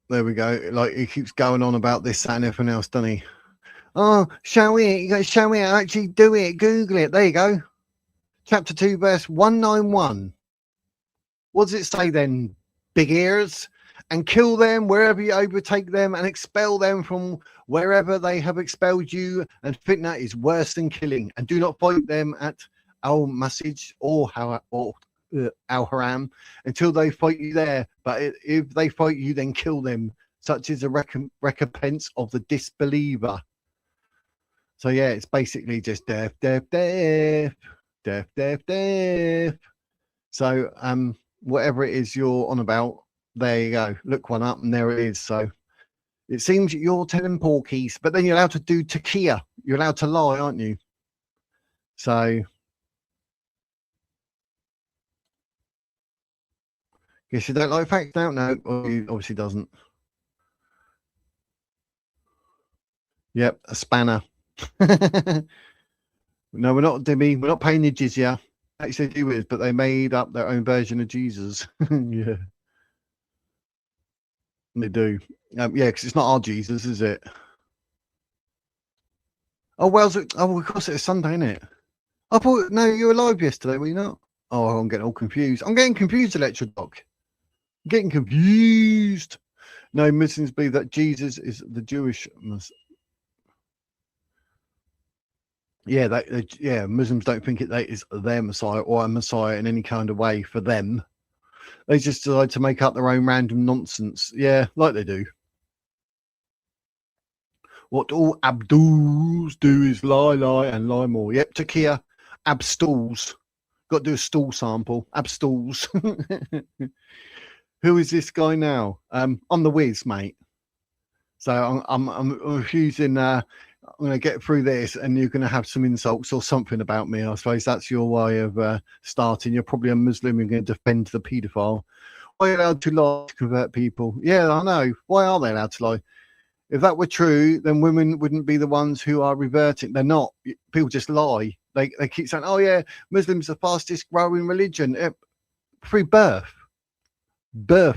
there we go. Like, he keeps going on about this, that, and everything else, doesn't he? Oh, show it. You got to show it. Actually do it. Google it. There you go. Chapter 2, verse 191. What does it say then? Big ears. And kill them wherever you overtake them and expel them from wherever they have expelled you. And fitna is worse than killing. And do not fight them at al-Masjid or al-Haram until they fight you there. But if they fight you, then kill them. Such is a recompense of the disbeliever. So yeah, it's basically just death, death, death, death, death, death. So whatever it is you're on about, there you go. Look one up and there it is. So it seems you're telling porkies, but then you're allowed to do taqiyya. You're allowed to lie, aren't you? So guess you don't like facts now? No, he obviously doesn't. Yep, a spanner. No, we're not, Demi. We're not paying the jizya. Actually, they do it, but they made up their own version of Jesus. Yeah, they do. Yeah, because it's not our Jesus, is it? Oh, well, oh, of course it's Sunday, isn't it? I thought, no, you were live yesterday, were you not? Oh, I'm getting all confused. I'm getting confused, Electrodoc. I'm getting confused. No, Muslims believe that Jesus is the Jewish yeah, Muslims don't think that is their Messiah or a Messiah in any kind of way for them. They just decide to make up their own random nonsense. Yeah, like they do. What all Abduls do is lie, and lie more. Yep, Takia, Abstools. Got to do a stool sample. Abstools. Who is this guy now? I'm the Wiz, mate. So I'm refusing. I'm going to get through this, and you're going to have some insults or something about me. I suppose that's your way of starting. You're probably a Muslim. You're going to defend the paedophile. Why are you allowed to lie to convert people? Yeah, I know. Why are they allowed to lie? If that were true, then women wouldn't be the ones who are reverting. They're not. People just lie. They keep saying, "Oh yeah, Muslims are the fastest growing religion." Through birth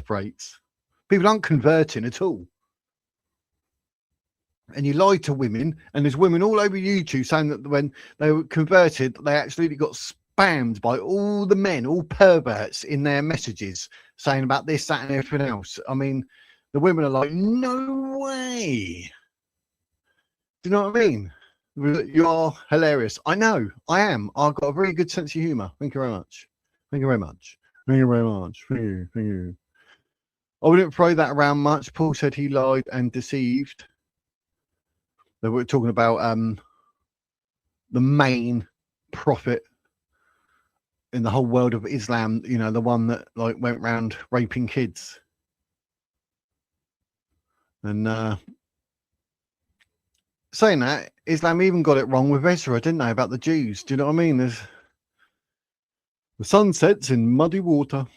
rates, people aren't converting at all. And you lie to women, and there's women all over YouTube saying that when they were converted, they absolutely got spammed by all the men, all perverts in their messages saying about this, that, and everything else. I mean, the women are like, no way. Do you know what I mean? You are hilarious. I know, I am. I've got a very good sense of humor. Thank you very much. Thank you very much. Thank you very much. Thank you. Thank you. I wouldn't throw that around much. Paul said he lied and deceived. They were talking about the main prophet in the whole world of Islam, you know, the one that like went around raping kids. And saying that, Islam even got it wrong with Ezra, didn't they, about the Jews? Do you know what I mean? The sun sets in muddy water.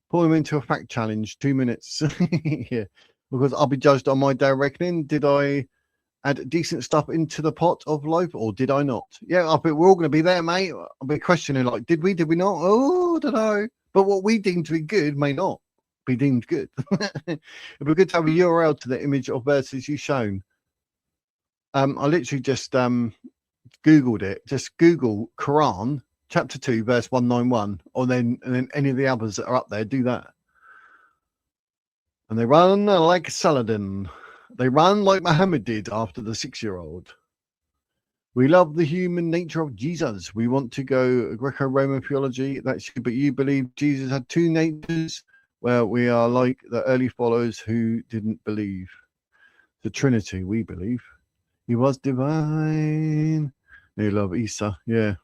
Pull him into a fact challenge, 2 minutes. Yeah, because I'll be judged on my day of reckoning. Did I add decent stuff into the pot of life, or did I not? Yeah, I bet we're all going to be there, mate. I'll be questioning, like, did we not? Oh, I don't know. But what we deem to be good may not be deemed good. It'd be good to have a URL to the image or verses you've shown. I literally just Googled it. Just Google Quran chapter 2 verse 191, and then any of the others that are up there, do that. And they run like Saladin. They run like Muhammad did after the 6-year-old. We love the human nature of Jesus. We want to go Greco-Roman theology. That's you, but you believe Jesus had 2 natures. Well, we are like the early followers who didn't believe. The Trinity, we believe. He was divine. They love Isa, yeah.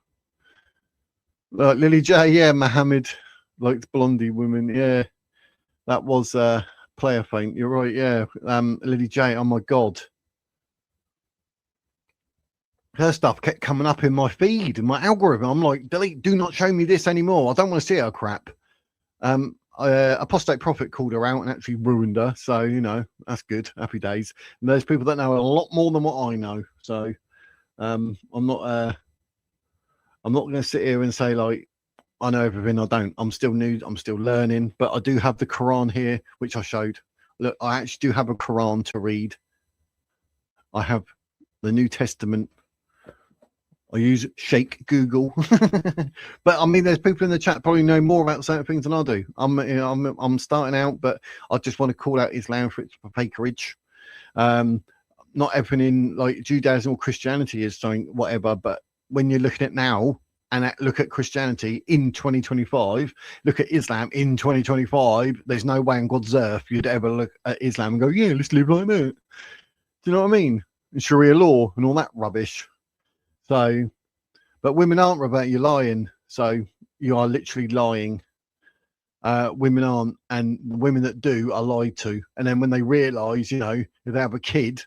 Lily J, yeah, Muhammad liked blondie women, yeah. That was player feint. You're right, yeah. Lily J, oh my god. Her stuff kept coming up in my feed, in my algorithm. I'm like, delete, do not show me this anymore. I don't want to see her crap. Apostate Prophet called her out and actually ruined her. So, you know, that's good. Happy days. And there's people that know a lot more than what I know. So I'm not going to sit here and say, like, I know everything. I don't. I'm still new. I'm still learning. But I do have the Quran here, which I showed. Look, I actually do have a Quran to read. I have the New Testament. I use Shake Google. But I mean, there's people in the chat probably know more about certain things than I do. I'm starting out, but I just want to call out Islam for its fakerage. Not everything in like Judaism or Christianity is something whatever, but when you're looking at now and look at Christianity in 2025, look at Islam in 2025, there's no way on God's earth you'd ever look at Islam and go, yeah, let's live like that. Do you know what I mean? And Sharia law and all that rubbish. So, but women aren't, Roberta, you're lying. So you are literally lying. Women aren't, and the women that do are lied to. And then when they realise, you know, if they have a kid,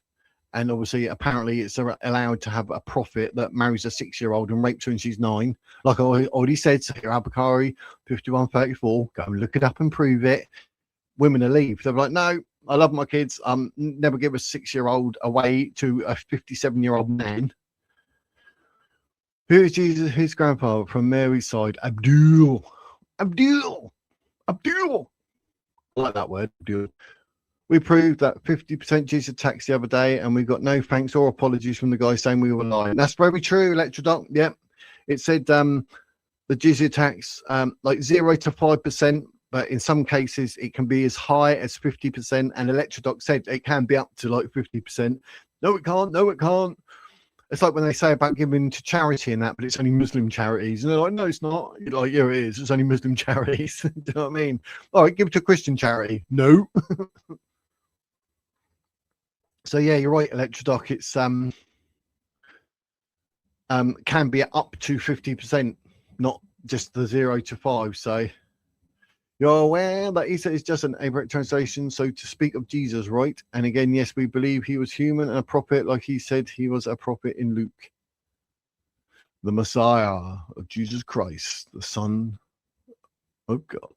and obviously apparently it's allowed to have a prophet that marries a 6-year-old and rapes her when she's 9. Like I already said, Sahih Al-Bukhari 5134, go and look it up and prove it. Women are leave. They're like, no, I love my kids. Never give a 6-year-old away to a 57-year-old man. Who is Jesus, his grandfather from Mary's side? Abdul. I like that word, Abdul. We proved that 50% Jesus tax the other day, and we got no thanks or apologies from the guy saying we were lying. That's very true, Electrodoc. Yep. It said the jizya tax, like 0 to 5%, but in some cases it can be as high as 50%. And Electrodoc said it can be up to like 50%. No, it can't. No, it can't. It's like when they say about giving to charity and that, but it's only Muslim charities. And they're like, no, it's not. You're like, yeah, it is. It's only Muslim charities. Do you know what I mean? All right, give it to a Christian charity. No. So yeah, you're right, Electrodoc. It's can be up to 50%, not just the 0 to 5. So You're aware that Isa is just an Abrahamic translation, so to speak of Jesus, right? And again, yes, we believe he was human and a prophet, like he said he was a prophet in Luke. The Messiah of Jesus Christ, the Son of God.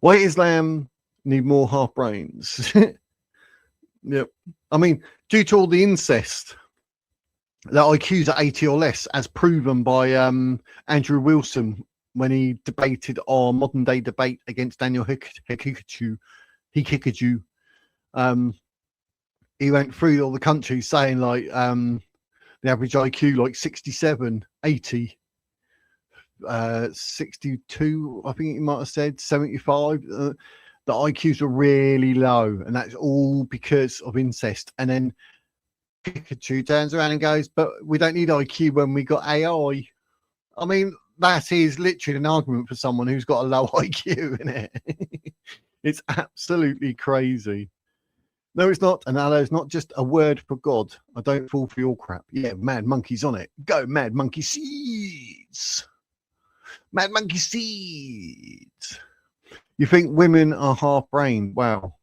Why Islam need more half brains? Yep. I mean, due to all the incest, that IQs are 80 or less, as proven by Andrew Wilson when he debated our modern day debate against Daniel Hikikachu. He went through all the countries saying like the average IQ like 67, 80, 62, I think he might have said 75. The IQs are really low, and that's all because of incest. And then Pikachu turns around and goes, but we don't need IQ when we got AI. I mean, that is literally an argument for someone who's got a low IQ, isn't it? It's absolutely crazy. No, it's not. And Allah is not just a word for God. I don't fall for your crap. Yeah, mad monkeys on it. Go, mad monkey seeds. Mad monkey seeds. You think women are half-brained? Wow.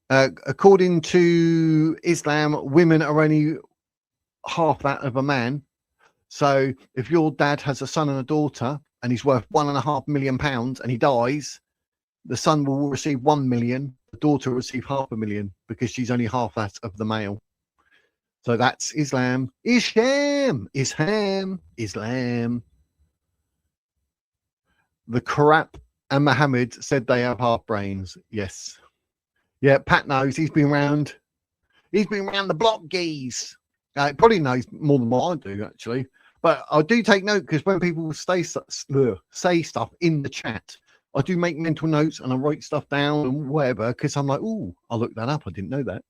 According to Islam, women are only half that of a man. So if your dad has a son and a daughter and he's worth £1.5 million and he dies, the son will receive 1 million, the daughter will receive $500,000 because she's only half that of the male. So that's Islam. Islam. The Quran and Muhammad said they have half brains. Yes. Yeah, Pat knows. He's been around the block, geese. Probably knows more than what I do, actually. But I do take note because when people say stuff in the chat, I do make mental notes and I write stuff down and whatever because I'm like, oh, I'll look that up. I didn't know that.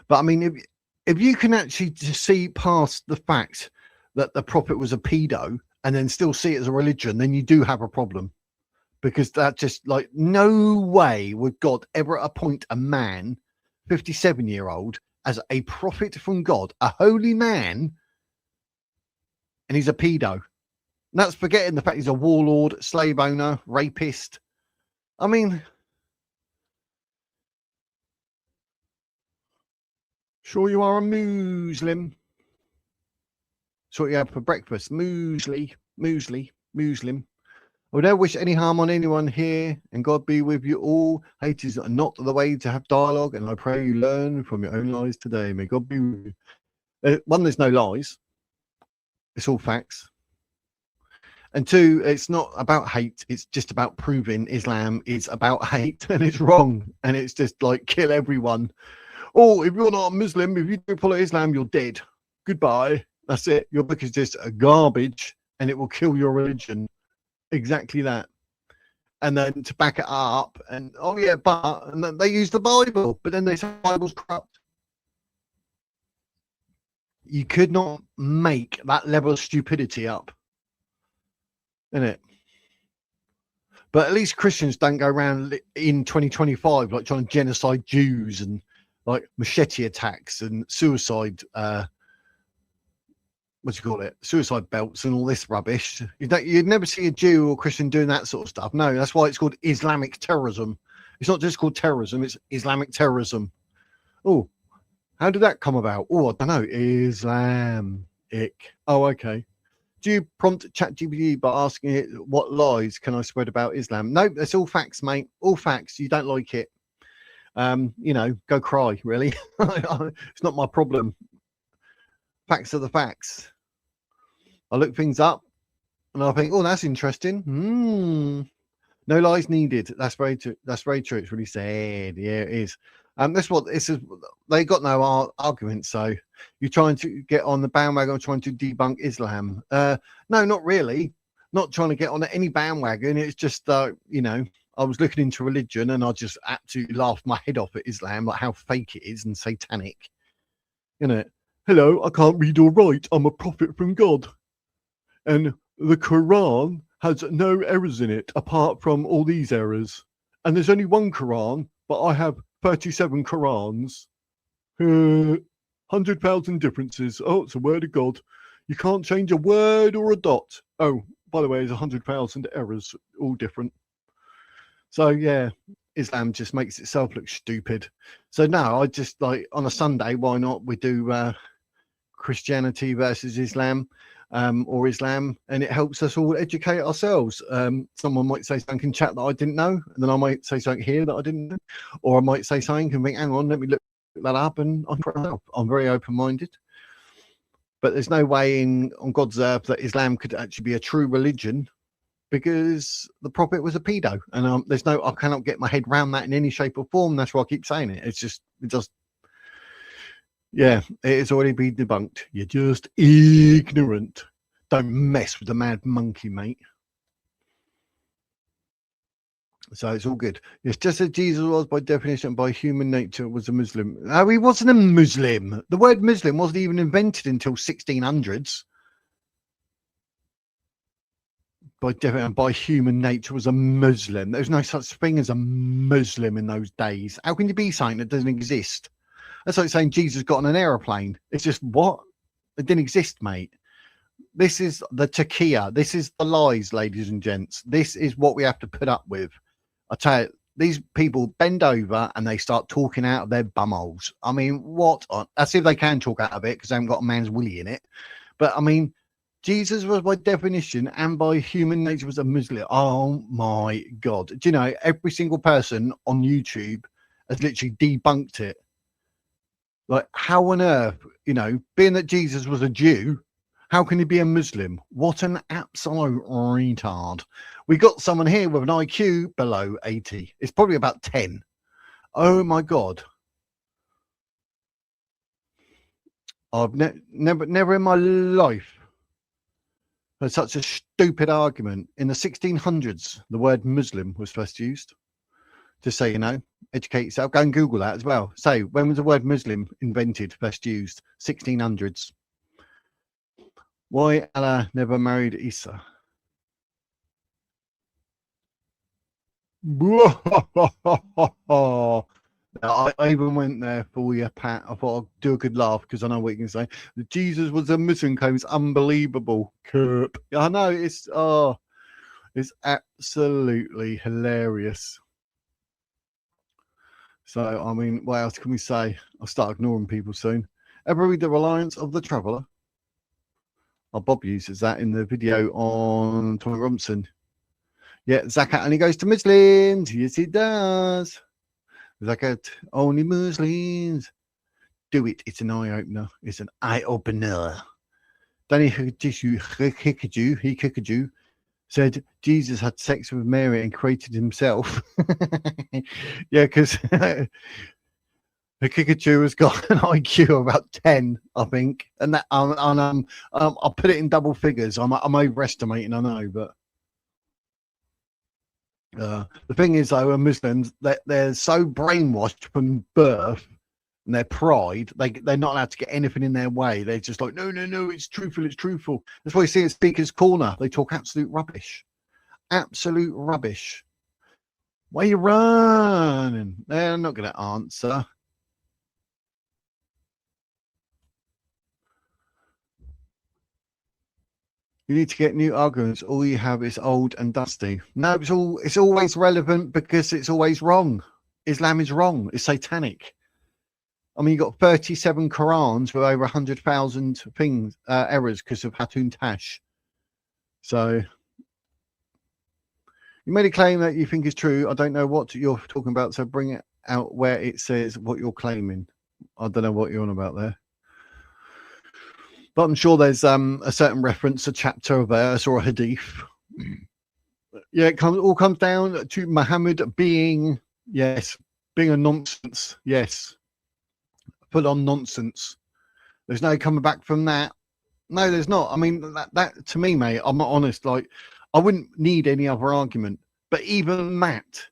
But I mean, if you can actually just see past the fact that the prophet was a pedo and then still see it as a religion, then you do have a problem. Because that just like no way would God ever appoint a man, 57-year-old, as a prophet from God, a holy man, and he's a pedo. And that's forgetting the fact he's a warlord, slave owner, rapist. I mean, sure you are a Muslim. That's what you have for breakfast. Muesli. I would never wish any harm on anyone here, and God be with you all. Hate is not the way to have dialogue, and I pray you learn from your own lies today. May God be with you. One, there's no lies. It's all facts. And two, it's not about hate. It's just about proving Islam is about hate, and it's wrong. And it's just like kill everyone. Oh, if you're not a Muslim, if you don't follow Islam, you're dead. Goodbye. That's it. Your book is just a garbage, and it will kill your religion. Exactly that. And then to back it up, and oh yeah, but and then they use the Bible, but then they say the Bible's corrupt. You could not make that level of stupidity up, innit? But at least Christians don't go around in 2025 like trying to genocide Jews and like machete attacks and suicide suicide belts and all this rubbish. You'd never see a Jew or Christian doing that sort of stuff. No, that's why it's called Islamic terrorism. It's not just called terrorism, it's Islamic terrorism. Oh, how did that come about? Oh, I don't know. Islamic. Oh, okay. Do you prompt ChatGPT by asking it what lies can I spread about Islam? No, that's all facts, mate. All facts. You don't like it. Go cry, really. It's not my problem. Facts are the facts. I look things up and I think, oh, that's interesting. No lies needed. That's very true. That's very true. It's really sad. Yeah, it is. That's what this is. They got no argument. So you're trying to get on the bandwagon, trying to debunk Islam. No, not really. Not trying to get on any bandwagon. It's just, I was looking into religion and I just absolutely laughed my head off at Islam, like how fake it is and satanic. Hello, I can't read or write. I'm a prophet from God. And the Quran has no errors in it apart from all these errors. And there's only one Quran, but I have 37 Qurans. 100,000 differences. Oh, it's a word of God. You can't change a word or a dot. Oh, by the way, there's 100,000 errors, all different. So yeah, Islam just makes itself look stupid. So now I just like on a Sunday, why not? We do Christianity versus Islam, or Islam, and it helps us all educate ourselves. Someone might say something in chat that I didn't know, and then I might say something here that I didn't know, or I might say something and think, hang on, let me look that up, and I'm very open-minded. But there's no way on God's earth that Islam could actually be a true religion, because the prophet was a pedo, and I cannot get my head around that in any shape or form. That's why I keep saying it. Yeah, it has already been debunked. You're just ignorant. Don't mess with the mad monkey, mate. So it's all good. It's just as Jesus was by definition, by human nature, was a Muslim. No, he wasn't a Muslim. The word Muslim wasn't even invented until 1600s. By definition, by human nature, was a Muslim. There's no such thing as a Muslim in those days. How can you be something that doesn't exist? That's like saying Jesus got on an aeroplane. It's just what? It didn't exist, mate. This is the takia. This is the lies, ladies and gents. This is what we have to put up with. I tell you, these people bend over and they start talking out of their bumholes. I mean, what? That's if they can talk out of it, because they haven't got a man's willy in it. But I mean, Jesus was by definition and by human nature was a Muslim. Oh my God. Do you know, every single person on YouTube has literally debunked it. Like, how on earth, you know, being that Jesus was a Jew, how can he be a Muslim? What an absolute retard. We got someone here with an IQ below 80. It's probably about 10. Oh my God. I've never in my life heard such a stupid argument. In the 1600s, the word Muslim was first used. Just so you know, educate yourself. Go and Google that as well. Say, when was the word Muslim invented, first used? 1600s. Why Allah never married Isa? I even went there for you, Pat. I thought I'd do a good laugh because I know what you can say. Jesus was a Muslim claim. It's unbelievable. Kerp. I know it's absolutely hilarious. So I mean, what else can we say? I'll start ignoring people soon. Ever read The Reliance of the Traveller? Oh, Bob uses that in the video on Tommy Robinson. Yeah, zakat only goes to Muslims. Yes, it does. Zakat only Muslims. Do it. It's an eye opener. It's an eye opener. Danny Hikaju said Jesus had sex with Mary and created himself. Yeah, because Hikaju has got an IQ of about 10, I think, and that I'll put it in double figures. I'm overestimating, I know, but the thing is, though, Muslims, they're so brainwashed from birth and their pride, they're not allowed to get anything in their way. They're just like, no, it's truthful, it's truthful. That's why you see at Speaker's Corner, they talk absolute rubbish. Absolute rubbish. Why are you running? They're not going to answer. You need to get new arguments. All you have is old and dusty. No, it's always relevant because it's always wrong. Islam is wrong. It's satanic. I mean, you got 37 Qurans with over 100,000 things errors because of Hatun Tash. So you made a claim that you think is true. I don't know what you're talking about. So bring it out where it says what you're claiming. I don't know what you're on about there. But I'm sure there's a certain reference, a chapter, a verse, or a hadith. Yeah, it all comes down to Muhammad being a nonsense. Yes, full on nonsense. There's no coming back from that. No, there's not. I mean, that to me, mate, I'm not honest. Like, I wouldn't need any other argument. But even that,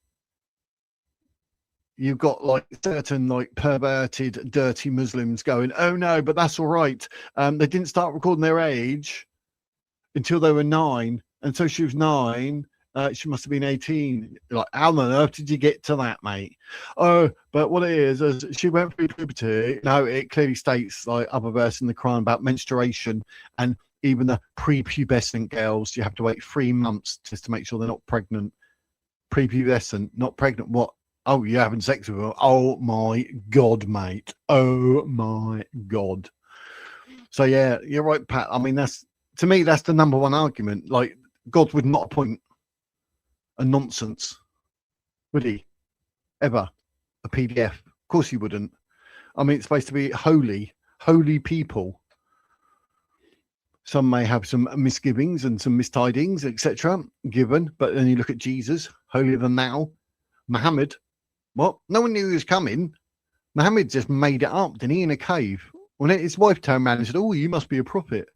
you've got like certain like perverted, dirty Muslims going, oh no, but that's all right. They didn't start recording their age until they were 9. And so she was 9. She must have been 18. Like, how on earth did you get to that, mate? Oh, but what it is she went through puberty. No, it clearly states like other verse in the Quran about menstruation, and even the prepubescent girls, you have to wait 3 months just to make sure they're not pregnant. Prepubescent, not pregnant. What? Oh, you're having sex with her? Oh my God, mate. Oh my God. So yeah, you're right, Pat. I mean, to me, that's the number one argument. Like, God would not appoint a nonsense, would he? Ever? A PDF? Of course he wouldn't. I mean, it's supposed to be holy people. Some may have some misgivings and some mistidings, etc. given, but then you look at Jesus, holier than thou. Muhammad, what? No one knew he was coming. Muhammad just made it up, didn't he, in a cave? When his wife turned around and said, oh, you must be a prophet.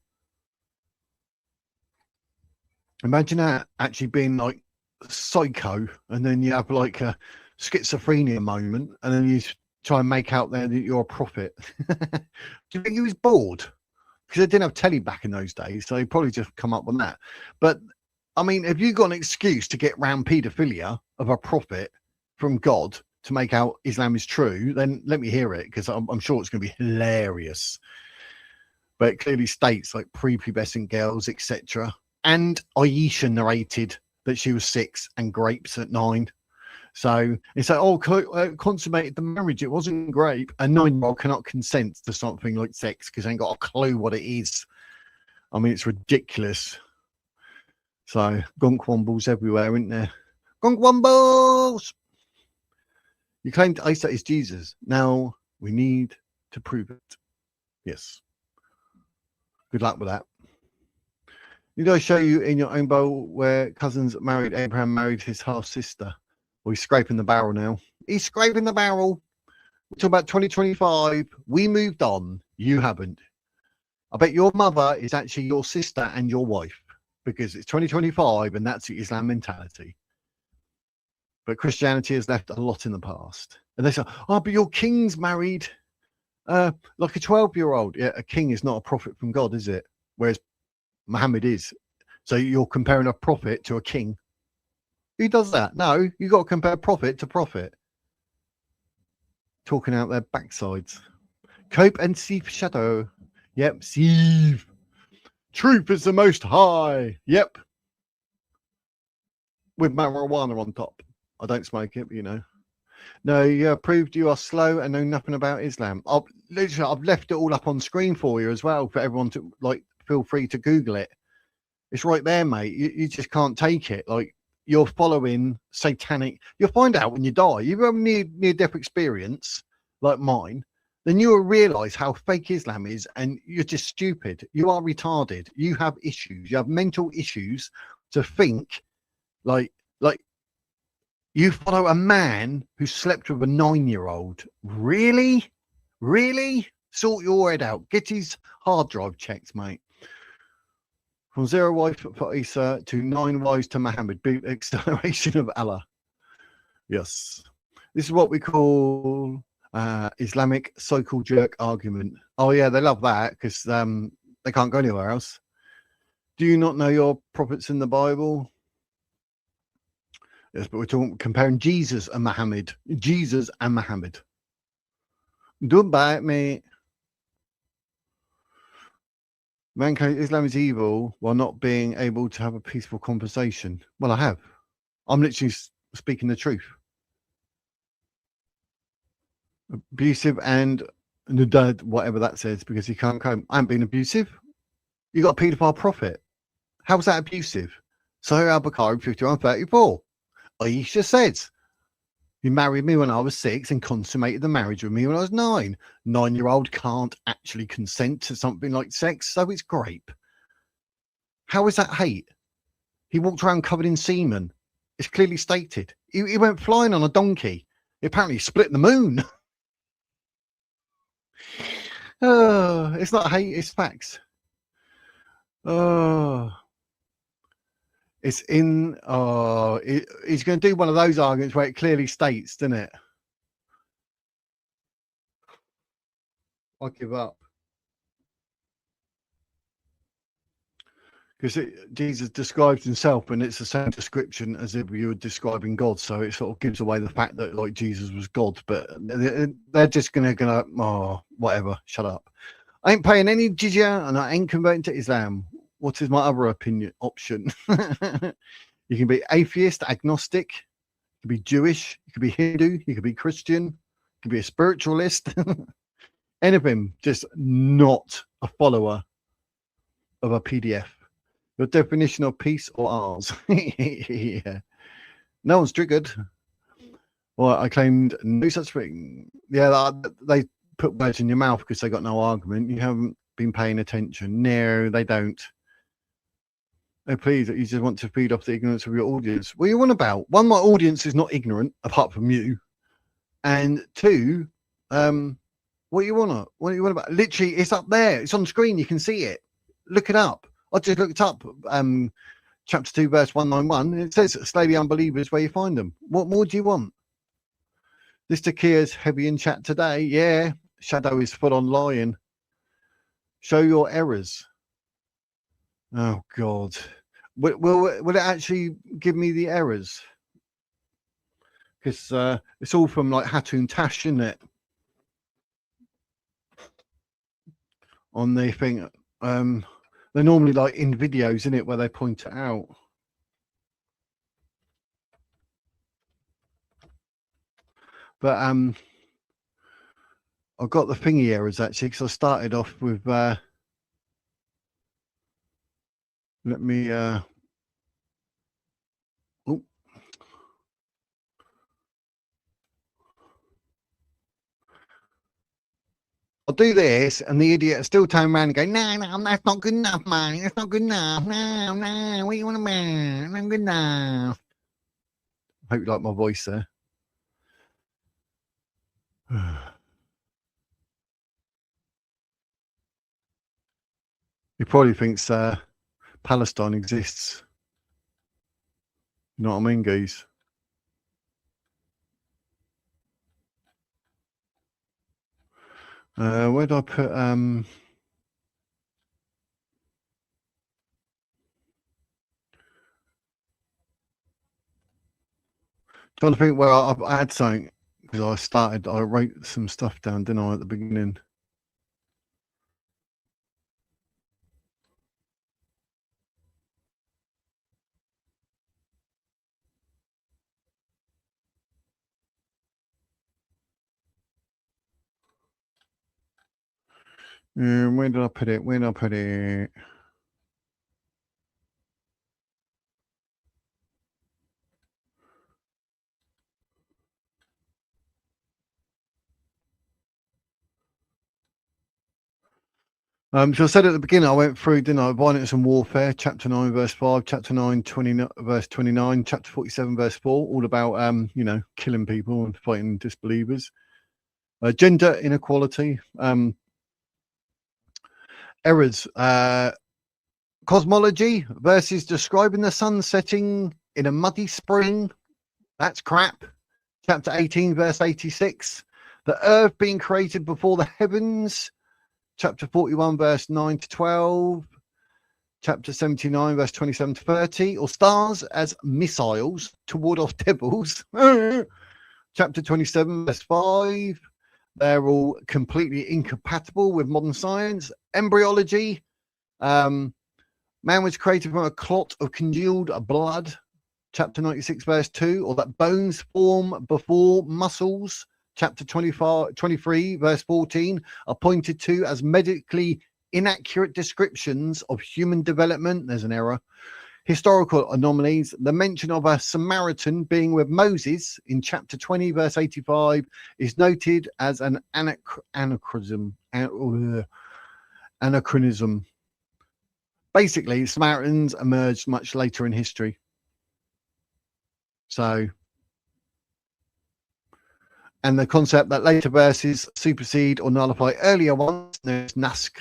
Imagine that actually being like psycho, and then you have like a schizophrenia moment, and then you try and make out there that you're a prophet. Do you think he was bored? Because they didn't have telly back in those days, so he probably just come up with that. But I mean, if you got an excuse to get round paedophilia of a prophet from God to make out Islam is true, then let me hear it, because I'm sure it's going to be hilarious. But it clearly states like prepubescent girls, etc. And Aisha narrated that she was 6 and grapes at 9. So it's like, consummated the marriage. It wasn't grape. A 9-year-old cannot consent to something like sex because they ain't got a clue what it is. I mean, it's ridiculous. So gonkwombles everywhere, isn't there? Gonkwombles! You claimed Isa is Jesus. Now we need to prove it. Yes. Good luck with that. Did I show you in your own bowl where cousins married? Abraham married his half sister. Well, he's scraping the barrel now. He's scraping the barrel. We're talking about 2025. We moved on. You haven't. I bet your mother is actually your sister and your wife, because it's 2025 and that's the Islam mentality. But Christianity has left a lot in the past. And they say, oh, but your king's married like a 12-year-old. Yeah, a king is not a prophet from God, is it? Whereas Muhammad is. So you're comparing a prophet to a king. Who does that? No, you got to compare prophet to prophet. Talking out their backsides. Cope and Sieve Shadow. Yep, Sieve. Truth is the most high. Yep. With marijuana on top. I don't smoke it, but you know. No, you proved you are slow and know nothing about Islam. I've left it all up on screen for you as well, for everyone to like. Feel free to Google it. It's right there, mate. You just can't take it. Like, you're following satanic. You'll find out when you die. You have a near-death experience like mine, then you will realize how fake Islam is, and you're just stupid. You are retarded. You have issues. You have mental issues to think like you follow a man who slept with a 9-year-old. Really? Sort your head out. Get his hard drive checked, mate. From 0 wives for Isa to 9 wives to Muhammad. Boot extermination of Allah. Yes. This is what we call Islamic cycle jerk argument. Oh, yeah, they love that because they can't go anywhere else. Do you not know your prophets in the Bible? Yes, but we're talking comparing Jesus and Muhammad. Jesus and Muhammad. Don't bite me. Mankind, Islam is evil while not being able to have a peaceful conversation. Well, I have. I'm literally speaking the truth. Abusive and the dad, whatever that says, because he can't come. I haven't been abusive. You got a paedophile prophet. How's that abusive? Sahih al-Bukhari 51:34. Aisha says, he married me when I was 6 and consummated the marriage with me when I was 9. 9-year-old can't actually consent to something like sex, so it's grape. How is that hate? He walked around covered in semen. It's clearly stated. He went flying on a donkey. He apparently split the moon. Oh, it's not hate, it's facts. Oh. It's in, he's going to do one of those arguments where it clearly states, doesn't it? I give up. Because Jesus describes himself, and it's the same description as if you were describing God. So it sort of gives away the fact that like Jesus was God, but they're just going to, whatever, shut up. I ain't paying any jizya and I ain't converting to Islam. what is my other option? You can be atheist, agnostic, you can be Jewish, you can be Hindu, you can be Christian, you can be a spiritualist. Anything, just not a follower of a PDF. Your definition of peace or ours? Yeah. No one's triggered. Well, I claimed no such thing. Yeah, they put words in your mouth because they got no argument. You haven't been paying attention. No, they don't. Oh, please, you just want to feed off the ignorance of your audience. What are you on about? One, my audience is not ignorant, apart from you. And two, what do you want about? Literally, it's up there. It's on screen. You can see it. Look it up. I just looked up chapter 2, verse 191. And it says, slay the unbelievers where you find them. What more do you want? This Takia's heavy in chat today. Yeah, Shadow is full on lying. Show your errors. Oh, God. Will it actually give me the errors? Because it's all from like Hatun Tash, isn't it? On the thing. They're normally like in videos, isn't it, where they point it out. But I've got the thingy errors actually, because I started off with let me oh. I'll do this, and the idiot still turn around and go, no, that's not good enough, man. That's not good enough. No, what do you want about? Not good enough. I hope you like my voice there. He probably thinks Palestine exists. You know what I mean, guys? Where did I put trying to think where I had something, because I wrote some stuff down, didn't I, at the beginning? Where did I put it? Where did I put it? So I said at the beginning, I went through, didn't I? Violence and Warfare, chapter 9, verse 5, chapter 9, verse 29, chapter 47, verse 4, all about, killing people and fighting disbelievers. Gender inequality, errors, cosmology versus describing the sun setting in a muddy spring. That's crap. Chapter 18, verse 86. The earth being created before the heavens. Chapter 41, verse 9 to 12. Chapter 79, verse 27 to 30. Or stars as missiles to ward off devils. Chapter 27, verse 5. They're all completely incompatible with modern science. Embryology. Man was created from a clot of congealed blood. Chapter 96, verse 2. Or that bones form before muscles. Chapter 23, verse 14, are pointed to as medically inaccurate descriptions of human development. There's an error. Historical anomalies. The mention of a Samaritan being with Moses in chapter 20, verse 85 is noted as an anachronism. Basically, Samaritans emerged much later in history. So... and the concept that later verses supersede or nullify earlier ones, known as nask,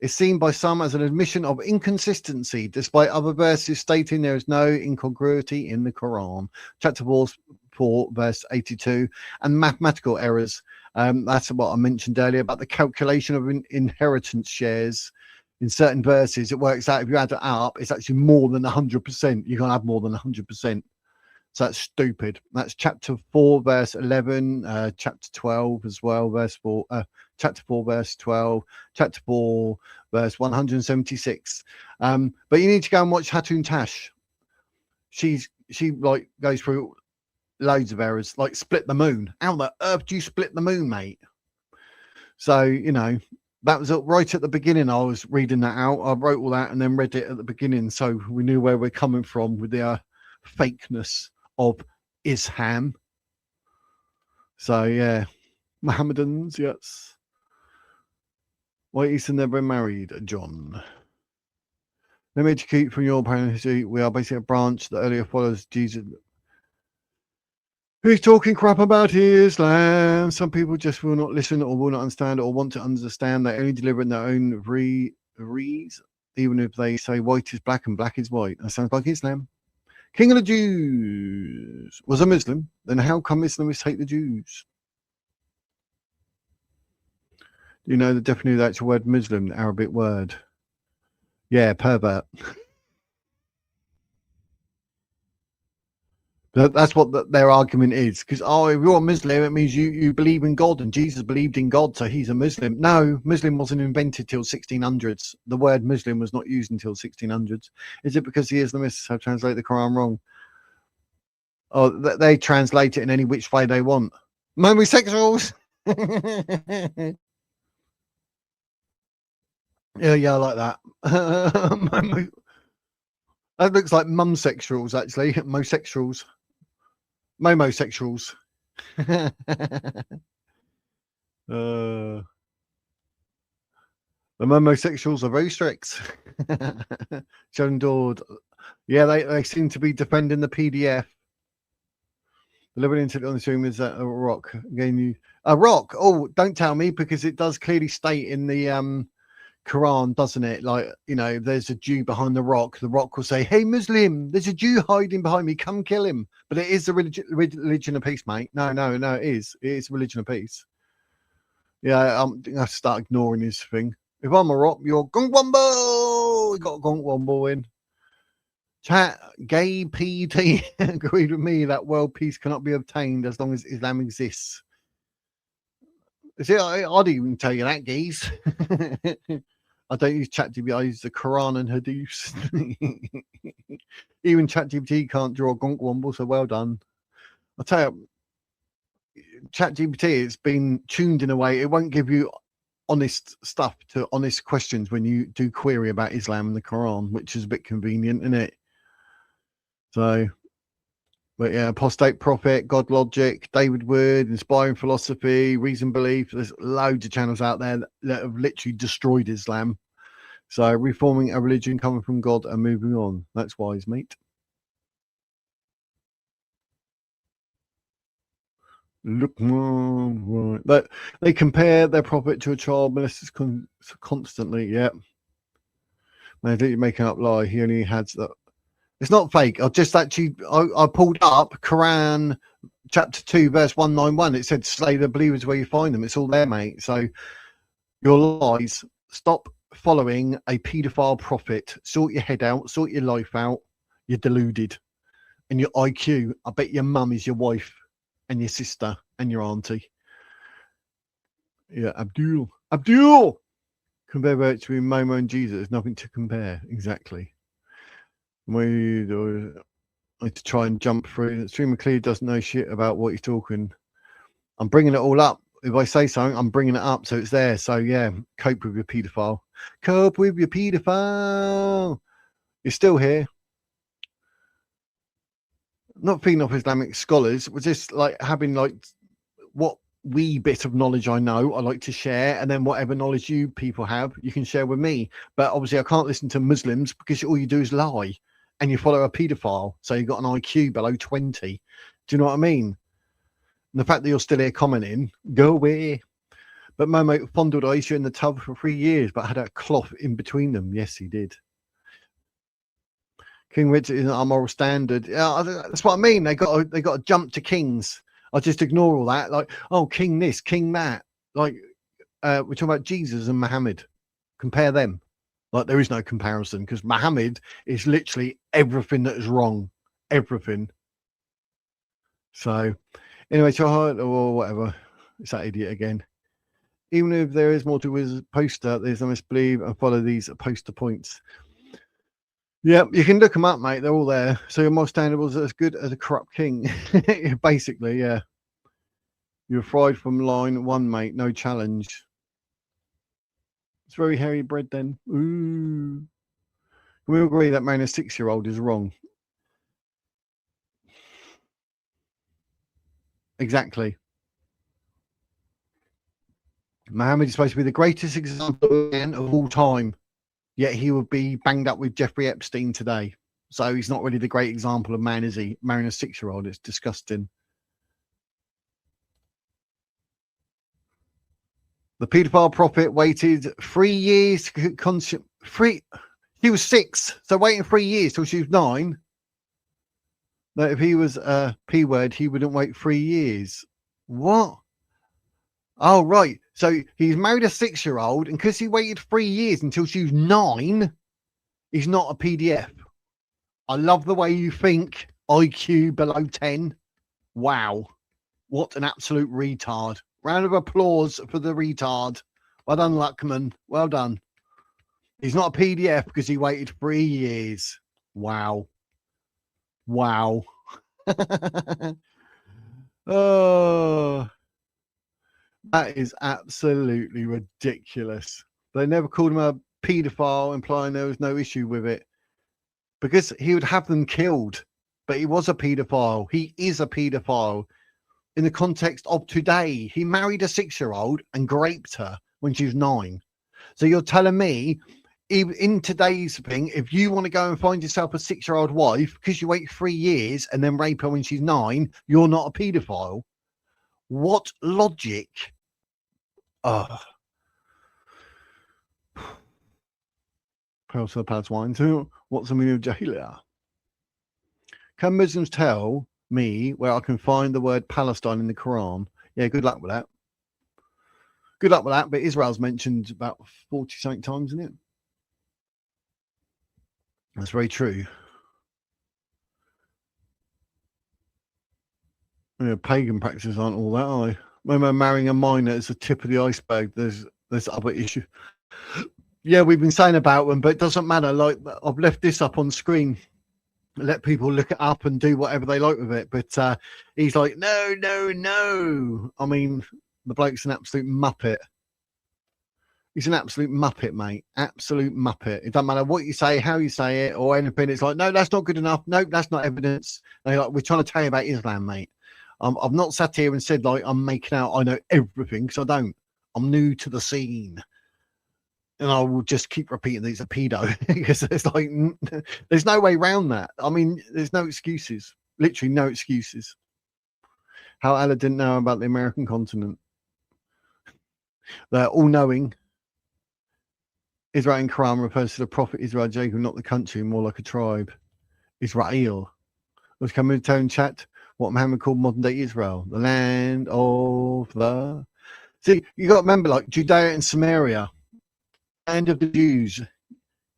is seen by some as an admission of inconsistency, despite other verses stating there is no incongruity in the Quran. Chapter 4, verse 82, and mathematical errors. That's what I mentioned earlier about the calculation of inheritance shares. In certain verses, it works out if you add it up, it's actually more than 100%. You can't have more than 100%. So that's stupid. That's chapter 4, verse 11, chapter 12 as well, verse 4, chapter 4, verse 12, chapter 4, verse 176. But you need to go and watch Hatun Tash. She like goes through loads of errors, like split the moon. How the earth do you split the moon, mate? So, you know, that was right at the beginning. I was reading that out. I wrote all that and then read it at the beginning. So we knew where we're coming from with the fakeness of Isham. So, yeah. Mohammedans, yes. Why Eastern never married, John? Let me educate from your parents. We are basically a branch that earlier follows Jesus. Who's talking crap about Islam? Some people just will not listen or will not understand or want to understand. They only deliver in their own reads, even if they say white is black and black is white. That sounds like Islam. King of the Jews was a Muslim. Then how come Islamists hate the Jews? Do you know the definition of the actual word Muslim, the Arabic word? Yeah, pervert. That's what their argument is. Because, if you're a Muslim, it means you believe in God, and Jesus believed in God, so he's a Muslim. No, Muslim wasn't invented till 1600s. The word Muslim was not used until 1600s. Is it because the Islamists have translated the Quran wrong? Oh, they translate it in any which way they want. Homosexuals. Yeah, I like that. That looks like mumsexuals, actually. Mosexuals. Momosexuals. The homosexuals are very strict. John Dord. Yeah, they seem to be defending the PDF. The living intellect on the stream is a rock. Again, a rock. Oh, don't tell me, because it does clearly state in the Quran, doesn't it? Like, you know, there's a Jew behind the rock will say, "Hey, Muslim, there's a Jew hiding behind me. Come kill him." But it is the religion of peace, mate. No, it is. It is religion of peace. Yeah, I have to start ignoring this thing. If I'm a rock, you're Gong Wombo. We got Gong Wombo in. Chat, gay PT agreed with me that world peace cannot be obtained as long as Islam exists. See, I'd even tell you that, geese. I don't use ChatGPT, I use the Quran and Hadiths. Even ChatGPT can't draw a gonk womble, so well done. I'll tell you, ChatGPT, it's been tuned in a way, it won't give you honest stuff to honest questions when you do query about Islam and the Quran, which is a bit convenient, isn't it? So, but yeah, Apostate Prophet, God Logic, David Wood, Inspiring Philosophy, Reason Belief. There's loads of channels out there that have literally destroyed Islam. So reforming a religion coming from God and moving on. That's wise, mate. Look, right. But they compare their prophet to a child molested constantly. Yeah. Man, you're making up lie. He only had that. It's not fake. I just actually I pulled up Quran chapter 2 verse 191. It said slay the believers where you find them. It's all there, mate. So your lies. Stop following a paedophile prophet. Sort your head out. Sort your life out. You're deluded. And your IQ. I bet your mum is your wife and your sister and your auntie. Yeah, Abdul. Compare between Momo and Jesus. There's nothing to compare. Exactly. We to try and jump through. Streamer clearly doesn't know shit about what he's talking. I'm bringing it all up. If I say something, I'm bringing it up, so it's there. So yeah, cope with your paedophile. Cope with your paedophile. You're still here. Not feeding off Islamic scholars. We're just like having like what wee bit of knowledge I know I like to share, and then whatever knowledge you people have, you can share with me. But obviously, I can't listen to Muslims because all you do is lie. And you follow a paedophile, so you've got an IQ below 20. Do you know what I mean? And the fact that you're still here commenting, go away. But Momo fondled Aisha in the tub for 3 years, but had a cloth in between them. Yes, he did. King Richard isn't our moral standard. Yeah, that's what I mean. They got to jump to kings. I just ignore all that. Like, oh, king this, king that. Like, we're talking about Jesus and Muhammad. Compare them. Like, there is no comparison because Muhammad is literally everything that is wrong. Everything. So, anyway, or whatever. It's that idiot again. Even if there is more to his poster, there's I must believe and follow these poster points. Yeah, you can look them up, mate. They're all there. So your moral standard was as good as a corrupt king. Basically, yeah. You're fried from line 1, mate. No challenge. It's very hairy bread then. Ooh. We all agree that marrying a 6-year-old is wrong. Exactly. Muhammad is supposed to be the greatest example of all time, yet he would be banged up with Jeffrey Epstein today. So he's not really the great example of man, is he? Marrying a 6-year-old, it's disgusting. The paedophile prophet waited 3 years to He was 6, so waiting 3 years till she was 9. That if he was a P word, he wouldn't wait 3 years. What? Oh, right. So he's married a 6-year-old, and because he waited 3 years until she was 9, he's not a PDF. I love the way you think. IQ below 10. Wow. What an absolute retard. Round of applause for the retard. Well done, Luckman. Well done. He's not a PDF because he waited 3 years. Wow. Wow. Oh, that is absolutely ridiculous. They never called him a paedophile, implying there was no issue with it. Because he would have them killed. But he was a paedophile. He is a paedophile. In the context of today, he married a 6-year-old and raped her when she was 9. So you're telling me, in today's thing, if you want to go and find yourself a 6-year-old wife because you wait 3 years and then rape her when she's 9, you're not a paedophile? What logic? Oh. Pearls for the Palace wine too. What's the meaning of Jahiliyyah? Can Muslims tell me where I can find the word Palestine in the Quran? Yeah, good luck with that. Good luck with that. But Israel's mentioned about 40-something times, isn't it? That's very true. Yeah, pagan practices aren't all that, are they? Remember, marrying a minor is the tip of the iceberg. There's other issue. Yeah, we've been saying about them, but it doesn't matter. Like, I've left this up on screen. Let people look it up and do whatever they like with it. But he's like, no. I mean, the bloke's an absolute muppet. He's an absolute muppet, mate. Absolute muppet. It doesn't matter what you say, how you say it, or anything. It's like, no, that's not good enough. No, that's not evidence. They're like, we're trying to tell you about Islam, mate. I've not sat here and said, like, I'm making out I know everything, because I don't. I'm new to the scene. And I will just keep repeating that he's a pedo because it's like, there's no way around that. I mean, there's no excuses. Literally no excuses. How Allah didn't know about the American continent. They're all knowing. Israel in Quran refers to the prophet Israel, Jacob, not the country, more like a tribe. Israel. Was coming to in chat what Muhammad called modern day Israel, the land of the. See, you got to remember, like Judea and Samaria, land of the Jews,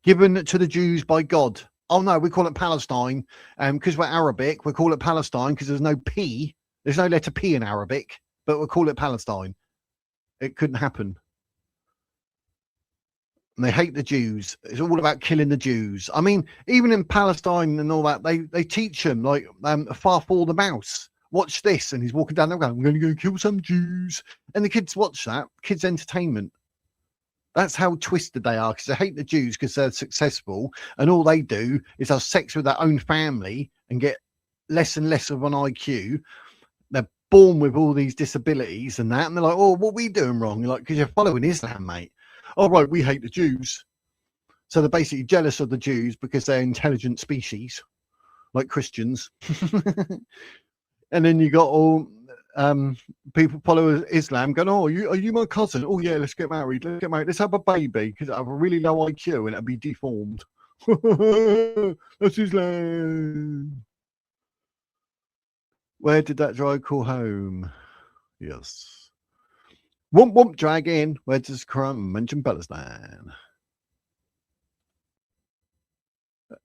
given to the Jews by God. Oh no, we call it Palestine, because we're Arabic. We call it Palestine because there's no P. There's no letter P in Arabic, but we'll call it Palestine. It couldn't happen. And they hate the Jews. It's all about killing the Jews. I mean, even in Palestine and all that, they teach them like far fall the mouse. Watch this, and he's walking down there going, "I'm going to go kill some Jews," and the kids watch that. Kids' entertainment. That's how twisted they are, because they hate the Jews because they're successful, and all they do is have sex with their own family and get less and less of an IQ. They're born with all these disabilities and that, and they're like, "Oh, what are we doing wrong?" You're like, "Because you're following Islam, mate." Oh, right, we hate the Jews. So they're basically jealous of the Jews because they're intelligent species, like Christians. And then you got all people follow Islam going, "Oh, are you my cousin? Oh, yeah, let's get married. Let's get married. Let's have a baby because I have a really low IQ and it'll be deformed." That's Islam. Where did that droid call home? Yes. Womp womp dragon. Where does Quran mention Palestine?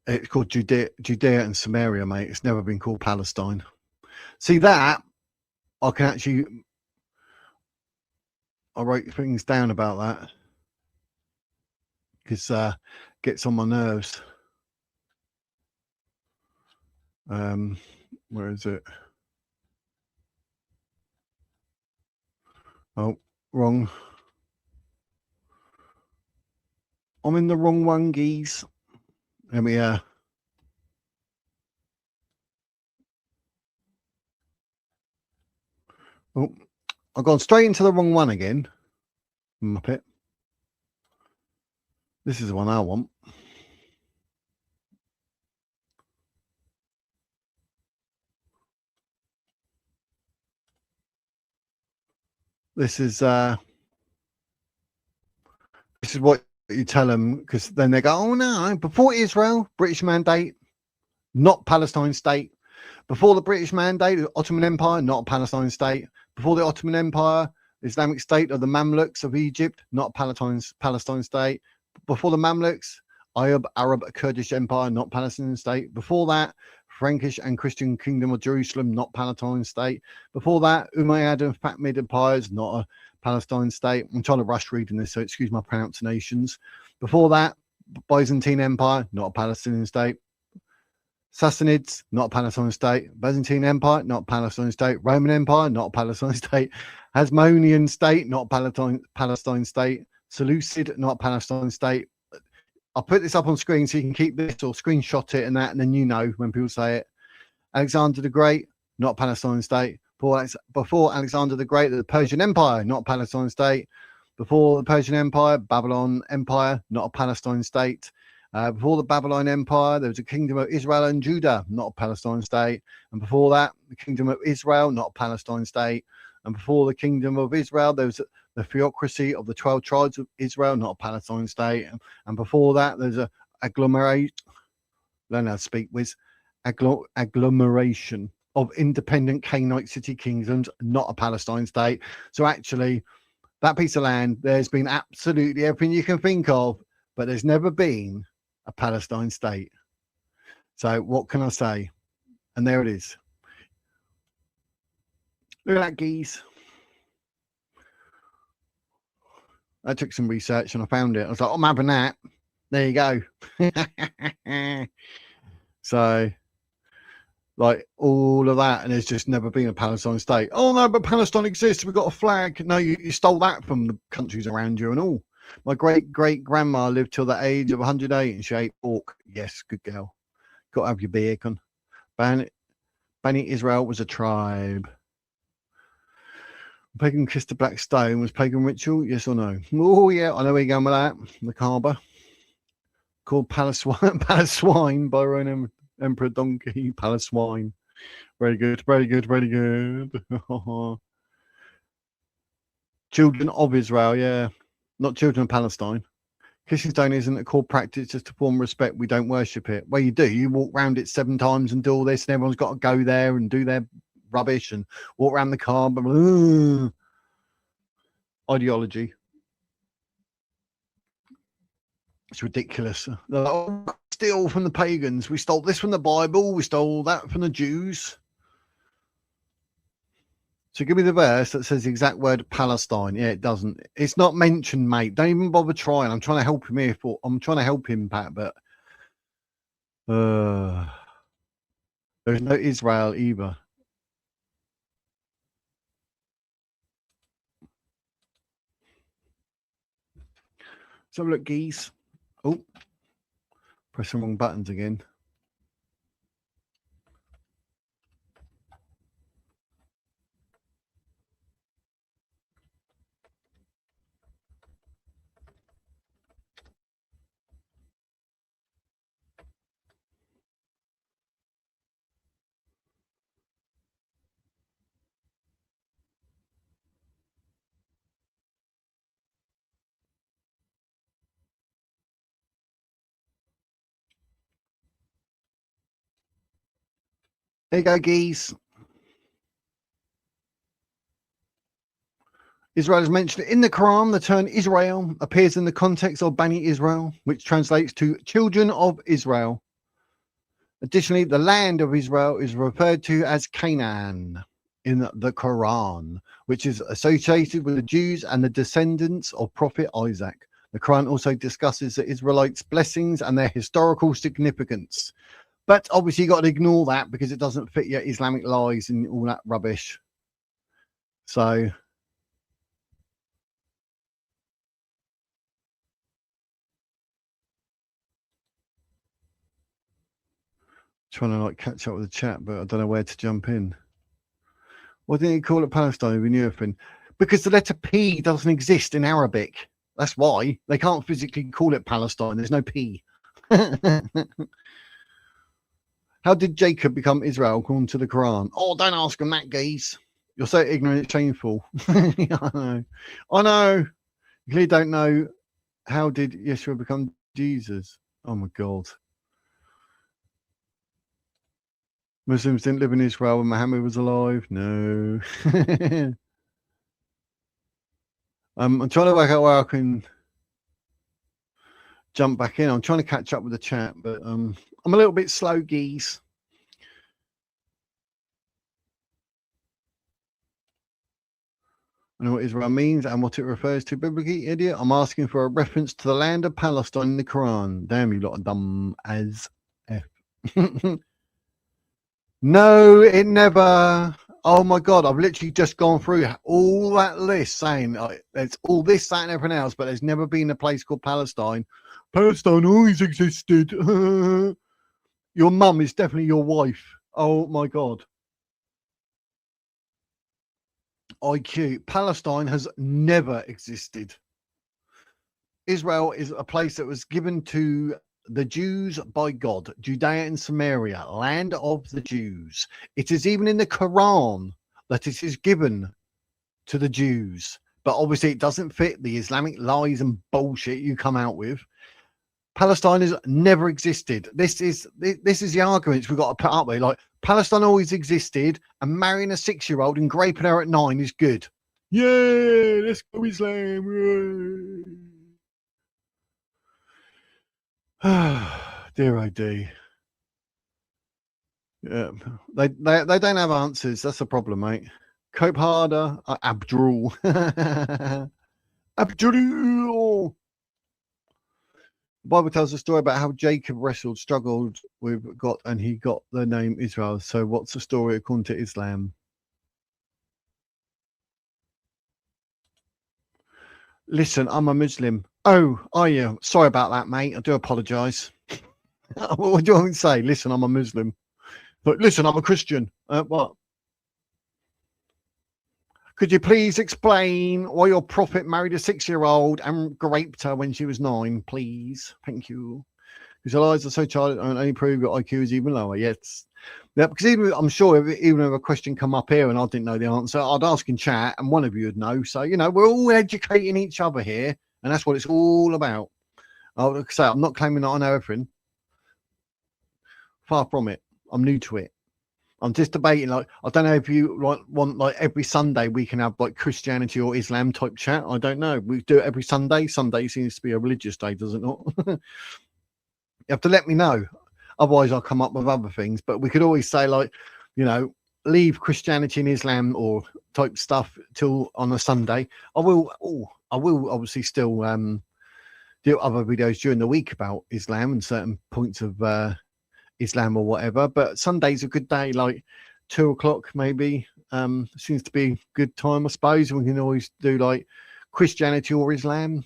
It's called Judea and Samaria, mate. It's never been called Palestine. See that? I can actually. I wrote things down about that because gets on my nerves. Where is it? Oh, wrong. I'm in the wrong one, geez. Let me oh, I've gone straight into the wrong one again. Muppet. This is the one I want. This is what you tell them, because then they go, oh no, before Israel, British mandate, not Palestine state. Before the British mandate, the Ottoman Empire, not a Palestine state. Before the Ottoman Empire, Islamic State of the Mamluks of Egypt, not Palestine state. Before the Mamluks, Arab Kurdish Empire, not Palestinian state. Before that, Frankish and Christian Kingdom of Jerusalem, not Palestine state. Before that, Umayyad and Fatimid empires, not a Palestine state. I'm trying to rush reading this, so excuse my pronunciations. Before that, Byzantine Empire, not a Palestinian state. Sassanids, not a Palestine state. Byzantine Empire, not a Palestine state. Roman Empire, not a Palestine state. Hasmonean state, not a Palestine state. Seleucid, not a Palestine state. I'll put this up on screen so you can keep this or screenshot it and that, and then you know when people say it. Alexander the Great, not a Palestine state. Before Alexander the Great, the Persian Empire, not a Palestine state. Before the Persian Empire, Babylon Empire, not a Palestine state. Before the Babylon Empire, there was a kingdom of Israel and Judah, not a Palestine state. And before that, the kingdom of Israel, not a Palestine state. And before the kingdom of Israel, there was the theocracy of the 12 tribes of Israel, not a Palestine state. And before that, there's a agglomeration of independent Canaanite city kingdoms, not a Palestine state. So actually, that piece of land, there's been absolutely everything you can think of, but there's never been a Palestine state. So what can I say? And there it is. Look at that, geese. I took some research and I found it. I was like, I'm having that. There you go. So, like, all of that, and there's just never been a Palestine state. Oh no, but Palestine exists. We've got a flag. No, you stole that from the countries around you and all. My great-great-grandma lived till the age of 108 and she ate pork. Yes, good girl. Got to have your bacon. Bani Israel was a tribe. Pagan kissed the black stone was pagan ritual, yes or no? Oh yeah, I know where you're going with that. The Kaaba. Called Palace Swine by Roman Emperor Donkey. Palace Swine. Very good, very good, very good. Children of Israel, yeah. Not children of Palestine. Kissing stone isn't a core practice, just a form of respect. We don't worship it. Well, you do. You walk around it 7 times and do all this, and everyone's got to go there and do their rubbish and walk around the car. Ideology. It's ridiculous. They're like, oh, steal from the pagans. We stole this from the Bible. We stole that from the Jews. So give me the verse that says the exact word Palestine. Yeah, it doesn't. It's not mentioned, mate. Don't even bother trying. I'm trying to help him here. I'm trying to help him, Pat, but there's no Israel either. So look, geese. Oh, press the wrong buttons again. There you go, geese. Israel is mentioned in the Quran. The term Israel appears in the context of Bani Israel, which translates to children of Israel. Additionally, the land of Israel is referred to as Canaan. in the Quran, which is associated with the Jews and the descendants of Prophet Isaac. The Quran also discusses the Israelites' blessings and their historical significance. But obviously, you got to ignore that because it doesn't fit your Islamic lies and all that rubbish. So, trying to like catch up with the chat, but I don't know where to jump in. Why didn't you call it Palestine? We knew everything. Because the letter P doesn't exist in Arabic. That's why they can't physically call it Palestine. There's no P. How did Jacob become Israel according to the Quran? Oh, don't ask him that, geese. You're so ignorant, it's shameful. I know. You clearly don't know. How did Yeshua become Jesus? Oh my God. Muslims didn't live in Israel when Muhammad was alive. No. I'm trying to work out where I can jump back in. I'm trying to catch up with the chat, but I'm a little bit slow, geese. I know what Israel means and what it refers to biblically, idiot. I'm asking for a reference to the land of Palestine in the Quran. Damn, you lot of dumb as F. No, it never. Oh my God, I've literally just gone through all that list saying there's all this, that, and everything else, but there's never been a place called Palestine. Palestine always existed. Your mum is definitely your wife. Oh my God. IQ. Palestine has never existed. Israel is a place that was given to the Jews by God, Judea and Samaria, land of the Jews. It is even in the Quran that it is given to the Jews, but obviously it doesn't fit the Islamic lies and bullshit you come out with. Palestine has never existed. This is the arguments we've got to put up with. Like, Palestine always existed, and marrying a 6-year-old and raping her at 9 is good. Yeah, let's go Islam. Dear oh dear. Yeah, they don't have answers. That's the problem, mate. Cope harder, Abdul. Abdul. The Bible tells a story about how Jacob wrestled, struggled with God, and he got the name Israel. So what's the story according to Islam? Listen, I'm a Muslim. Oh, are you? Sorry about that, mate. I do apologise. What do you want me to say? Listen, I'm a Muslim. But listen, I'm a Christian. What? Could you please explain why your prophet married a 6-year-old and raped her when she was 9, please? Thank you. His lies are so childish and only prove your IQ is even lower. Yes. Yeah, because I'm sure even if a question come up here and I didn't know the answer, I'd ask in chat and one of you would know. So, we're all educating each other here, and that's what it's all about. I would say I'm not claiming that I know everything. Far from it. I'm new to it. I'm just debating, like, I don't know if you want like every Sunday we can have like Christianity or Islam type chat. I don't know. We do it every Sunday. Sunday seems to be a religious day, does it not? You have to let me know. Otherwise, I'll come up with other things. But we could always say, like, leave Christianity and Islam or type stuff till on a Sunday. I will obviously still do other videos during the week about Islam and certain points of Islam or whatever, but Sunday's a good day, like 2 o'clock maybe. Seems to be a good time, I suppose. We can always do like Christianity or Islam,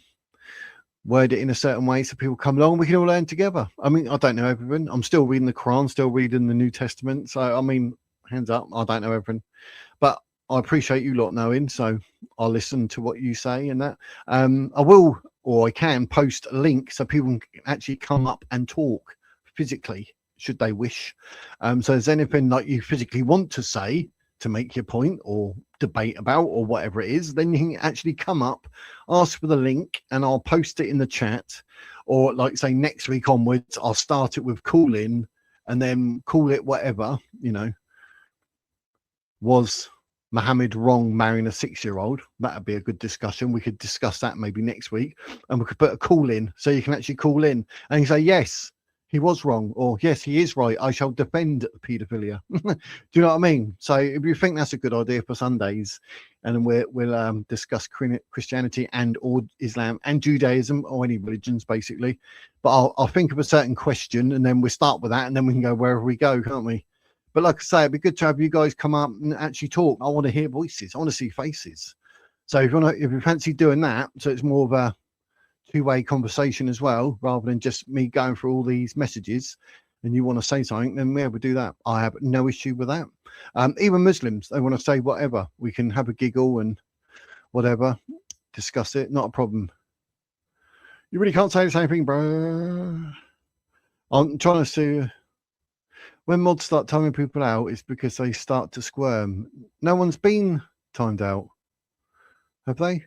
word it in a certain way so people come along, we can all learn together. I mean, I don't know everything. I'm still reading the Quran, still reading the New Testament, so I mean, hands up, I don't know everything, but I appreciate you lot knowing, so I'll listen to what you say. And that I will, or I can post a link so people can actually come up and talk physically should they wish. So if there's anything like you physically want to say to make your point or debate about or whatever it is, then you can actually come up, ask for the link, and I'll post it in the chat. Or like say next week onwards, I'll start it with call in and then call it whatever, was Muhammad wrong marrying a 6-year-old? That'd be a good discussion. We could discuss that maybe next week, and we could put a call in so you can actually call in and you say, yes, he was wrong, or yes, he is right. I shall defend paedophilia. Do you know what I mean? So if you think that's a good idea for Sundays, and then we'll discuss Christianity and or Islam and Judaism or any religions basically, but I'll think of a certain question and then we'll start with that and then we can go wherever we go, can't we? But like I say, it'd be good to have you guys come up and actually talk. I want to hear voices. I want to see faces. So if you fancy doing that, so it's more of a two-way conversation as well, rather than just me going through all these messages and you want to say something, then we will do that. I have no issue with that. Even Muslims, they want to say whatever. We can have a giggle and whatever, discuss it, not a problem. You really can't say the same thing, bro. I'm trying to see when mods start timing people out, it's because they start to squirm. No one's been timed out, have they?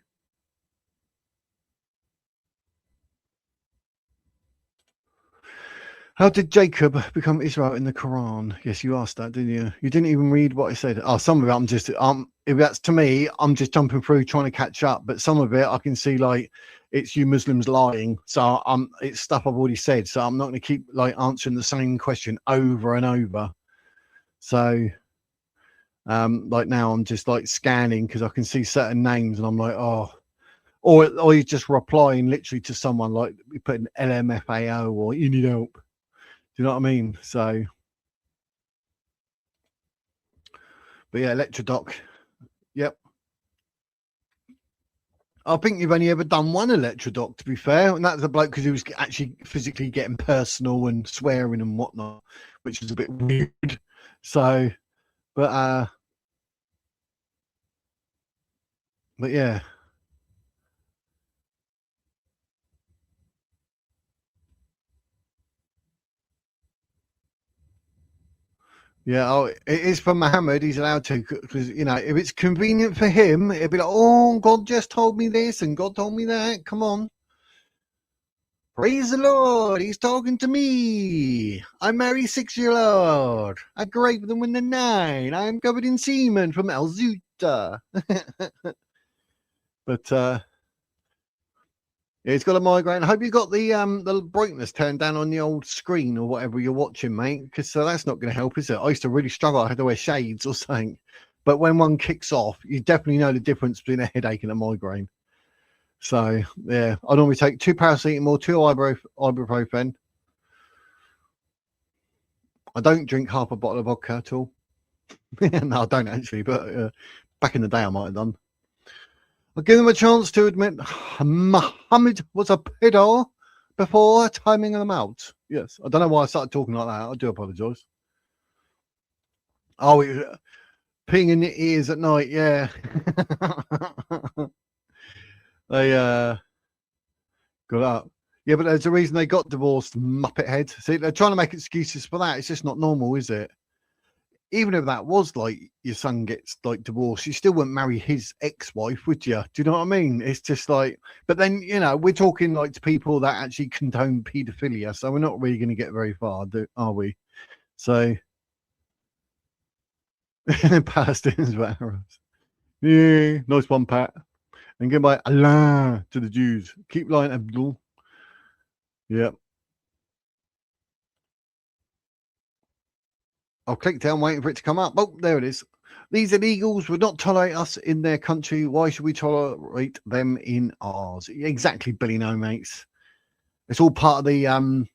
How did Jacob become Israel in the Quran? Yes, you asked that, didn't you? You didn't even read what I said. Oh, some of it I'm just if that's to me, I'm just jumping through trying to catch up. But some of it I can see like it's you Muslims lying. So it's stuff I've already said. So I'm not going to keep like answering the same question over and over. So like now I'm just like scanning because I can see certain names and I'm like, oh, or you're just replying literally to someone like you put an LMFAO or you need help. Do you know what I mean? So, but yeah, Electrodoc. Yep. I think you've only ever done one Electrodoc, to be fair, and that's a bloke because he was actually physically getting personal and swearing and whatnot, which is a bit weird. So, but yeah. Yeah, oh, it is for Muhammad. He's allowed to because you know if it's convenient for him, it'd be like, oh, God just told me this and God told me that. Come on, praise the Lord. He's talking to me. I'm Mary 6-year-old. I grew them when they're 9. I'm covered in semen from El Zuta. But yeah, he's got a migraine. I hope you got the brightness turned down on the old screen or whatever you're watching, mate, because that's not going to help, is it? I used to really struggle. I had to wear shades or something. But when one kicks off, you definitely know the difference between a headache and a migraine. So, yeah, I normally take 2 paracetamol, 2 ibuprofen. I don't drink half a bottle of vodka at all. No, I don't actually, but back in the day I might have done. I'll give them a chance to admit Muhammad was a pedo before timing them out. Yes, I don't know why I started talking like that. I do apologise. Oh, peeing in the ears at night, yeah. They got up. Yeah, but there's a reason they got divorced, muppet head. See, they're trying to make excuses for that. It's just not normal, is it? Even if that was like your son gets like divorced, you still wouldn't marry his ex-wife, would you? Do you know what I mean? It's just like, but then, you know, we're talking like to people that actually condone paedophilia. So we're not really going to get very far, are we? So, Palestinians, yeah, nice one, Pat. And goodbye, Allah to the Jews. Keep lying, Abdul. Yep. I'll click down waiting for it to come up. Oh, there it is. These illegals would not tolerate us in their country. Why should we tolerate them in ours? Exactly, Billy No Mates. It's all part of the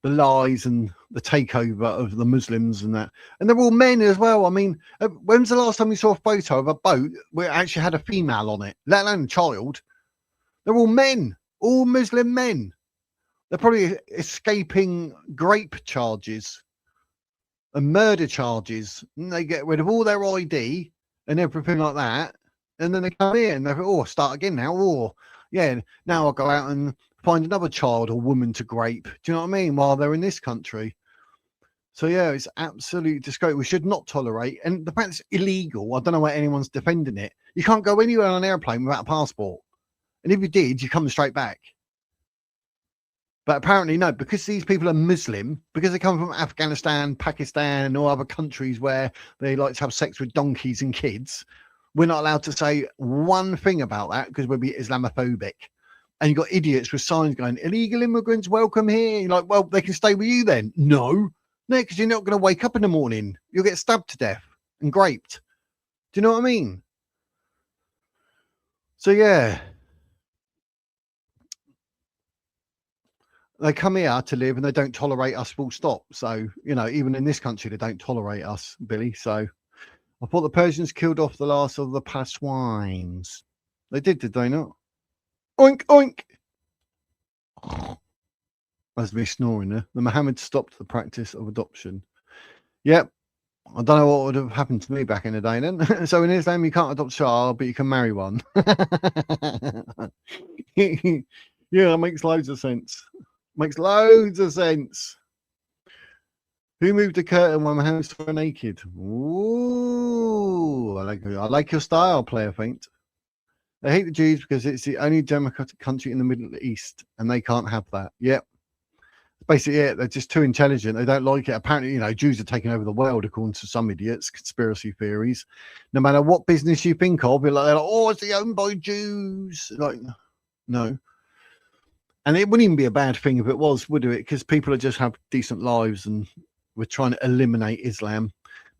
lies and the takeover of the Muslims and that. And they're all men as well. I mean, when's the last time you saw a photo of a boat where it actually had a female on it, let alone a child? They're all men, all Muslim men. They're probably escaping grape charges and murder charges, and they get rid of all their ID and everything like that, and then they come here and they go, oh, start again now, or yeah, now I'll go out and find another child or woman to grape. Do you know what I mean? While they're in this country. So yeah, it's absolutely disgraceful. We should not tolerate, and the fact it's illegal, I don't know why anyone's defending it. You can't go anywhere on an airplane without a passport, and if you did, you come straight back. But apparently, no, because these people are Muslim, because they come from Afghanistan, Pakistan, and all other countries where they like to have sex with donkeys and kids, we're not allowed to say one thing about that because we'll be Islamophobic. And you got idiots with signs going, illegal immigrants, welcome here. You're like, well, they can stay with you then. No, because you're not going to wake up in the morning. You'll get stabbed to death and raped. Do you know what I mean? So, yeah. They come here to live and they don't tolerate us full stop. So, even in this country, they don't tolerate us, Billy. So I thought the Persians killed off the last of the Paswines. They did they not? Oink, oink. That's me snoring there. The Muhammad stopped the practice of adoption. Yep. I don't know what would have happened to me back in the day then. So in Islam, you can't adopt a child, but you can marry one. Yeah, that makes loads of sense. Makes loads of sense. Who moved the curtain when Muhammad were naked? Ooh, I like your style, Player Faint. They hate the Jews because it's the only democratic country in the Middle East, and they can't have that. Yep. Basically, yeah, they're just too intelligent. They don't like it. Apparently, Jews are taking over the world, according to some idiots, conspiracy theories. No matter what business you think of, they're like, oh, it's owned by Jews. Like, no. And it wouldn't even be a bad thing if it was, would it? Because people just have decent lives, and we're trying to eliminate Islam.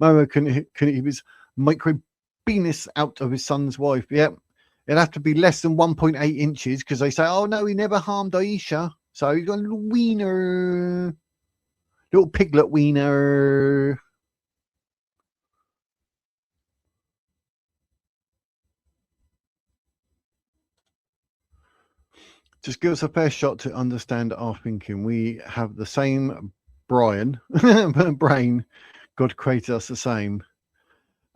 Momo couldn't keep his micro penis out of his son's wife. Yep. It'd have to be less than 1.8 inches because they say, oh, no, he never harmed Aisha. So he's got a little wiener. Little piglet wiener. Just give us a fair shot to understand our thinking. We have the same brain. God created us the same.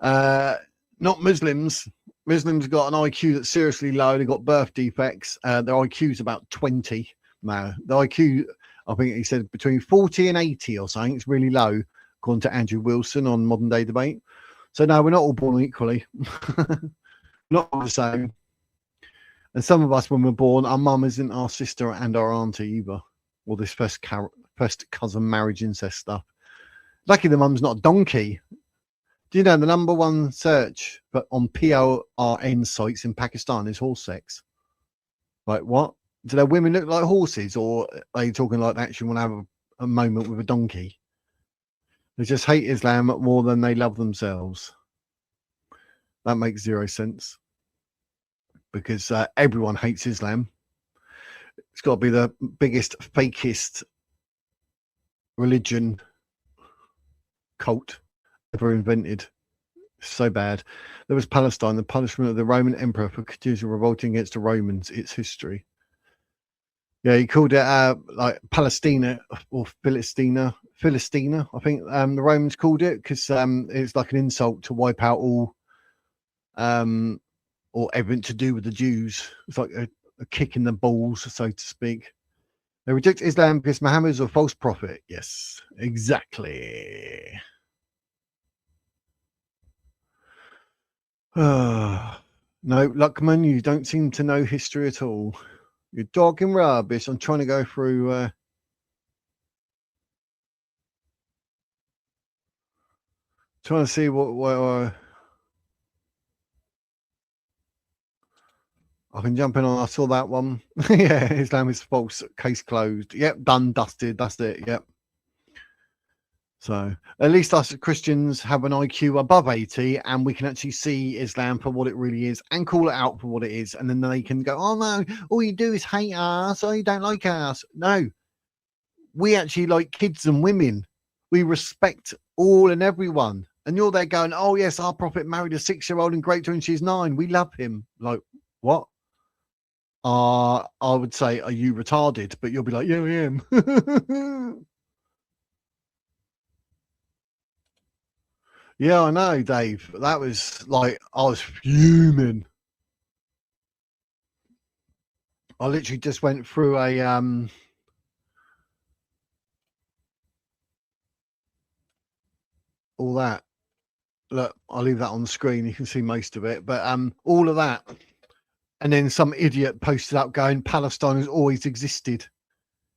Not Muslims. Muslims got an IQ that's seriously low. They've got birth defects. Their IQ is about 20 now. The IQ, I think he said between 40 and 80 or something. It's really low, according to Andrew Wilson on Modern Day Debate. So no, we're not all born equally. Not all the same. And some of us, when we're born, our mum isn't our sister and our auntie either. Or this first cousin marriage incest stuff. Lucky the mum's not a donkey. Do you know the number one search but on PORN sites in Pakistan is horse sex? Like what? Do their women look like horses, or are they talking like they actually want to have a moment with a donkey? They just hate Islam more than they love themselves. That makes zero sense. Because everyone hates Islam. It's got to be the biggest, fakest religion cult ever invented. So bad. There was Palestine, the punishment of the Roman emperor for continuously revolting against the Romans. Its history. Yeah, he called it like Palestina or Philistina. I think the Romans called it because it's like an insult to wipe out all or everything to do with the Jews. It's like a kick in the balls, so to speak. They reject Islam because Muhammad is a false prophet. Yes, exactly. No, Luckman, you don't seem to know history at all. You're talking rubbish. I'm trying to go through... trying to see what I can jump in on. I saw that one. Yeah, Islam is false. Case closed. Yep, done, dusted. That's it. Yep. So at least us Christians have an IQ above 80, and we can actually see Islam for what it really is and call it out for what it is. And then they can go, oh no, all you do is hate us. Oh, you don't like us. No, we actually like kids and women. We respect all and everyone. And you're there going, oh yes, our prophet married a 6-year-old and raped her when she's 9. We love him. Like, what? I would say, are you retarded? But you'll be like, yeah, I am. Yeah, I know, Dave. That was like, I was fuming. I literally just went through a all that. Look, I'll leave that on the screen. You can see most of it, but all of that. And then some idiot posted up going, Palestine has always existed.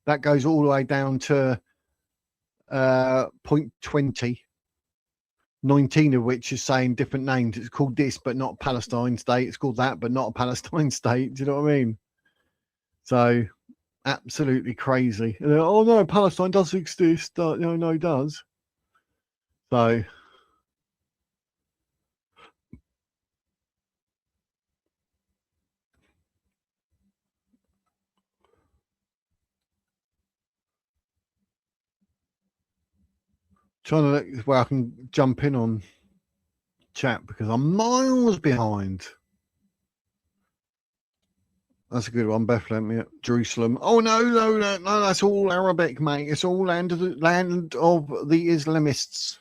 That goes all the way down to point 20. 19 of which is saying different names. It's called this, but not Palestine state. It's called that, but not a Palestine state. Do you know what I mean? So absolutely crazy. And oh no, Palestine does exist. No, it does. So trying to look where I can jump in on chat because I'm miles behind. That's a good one, Bethlehem, yeah. Jerusalem. Oh no, that's all Arabic, mate. It's all land of the Islamists.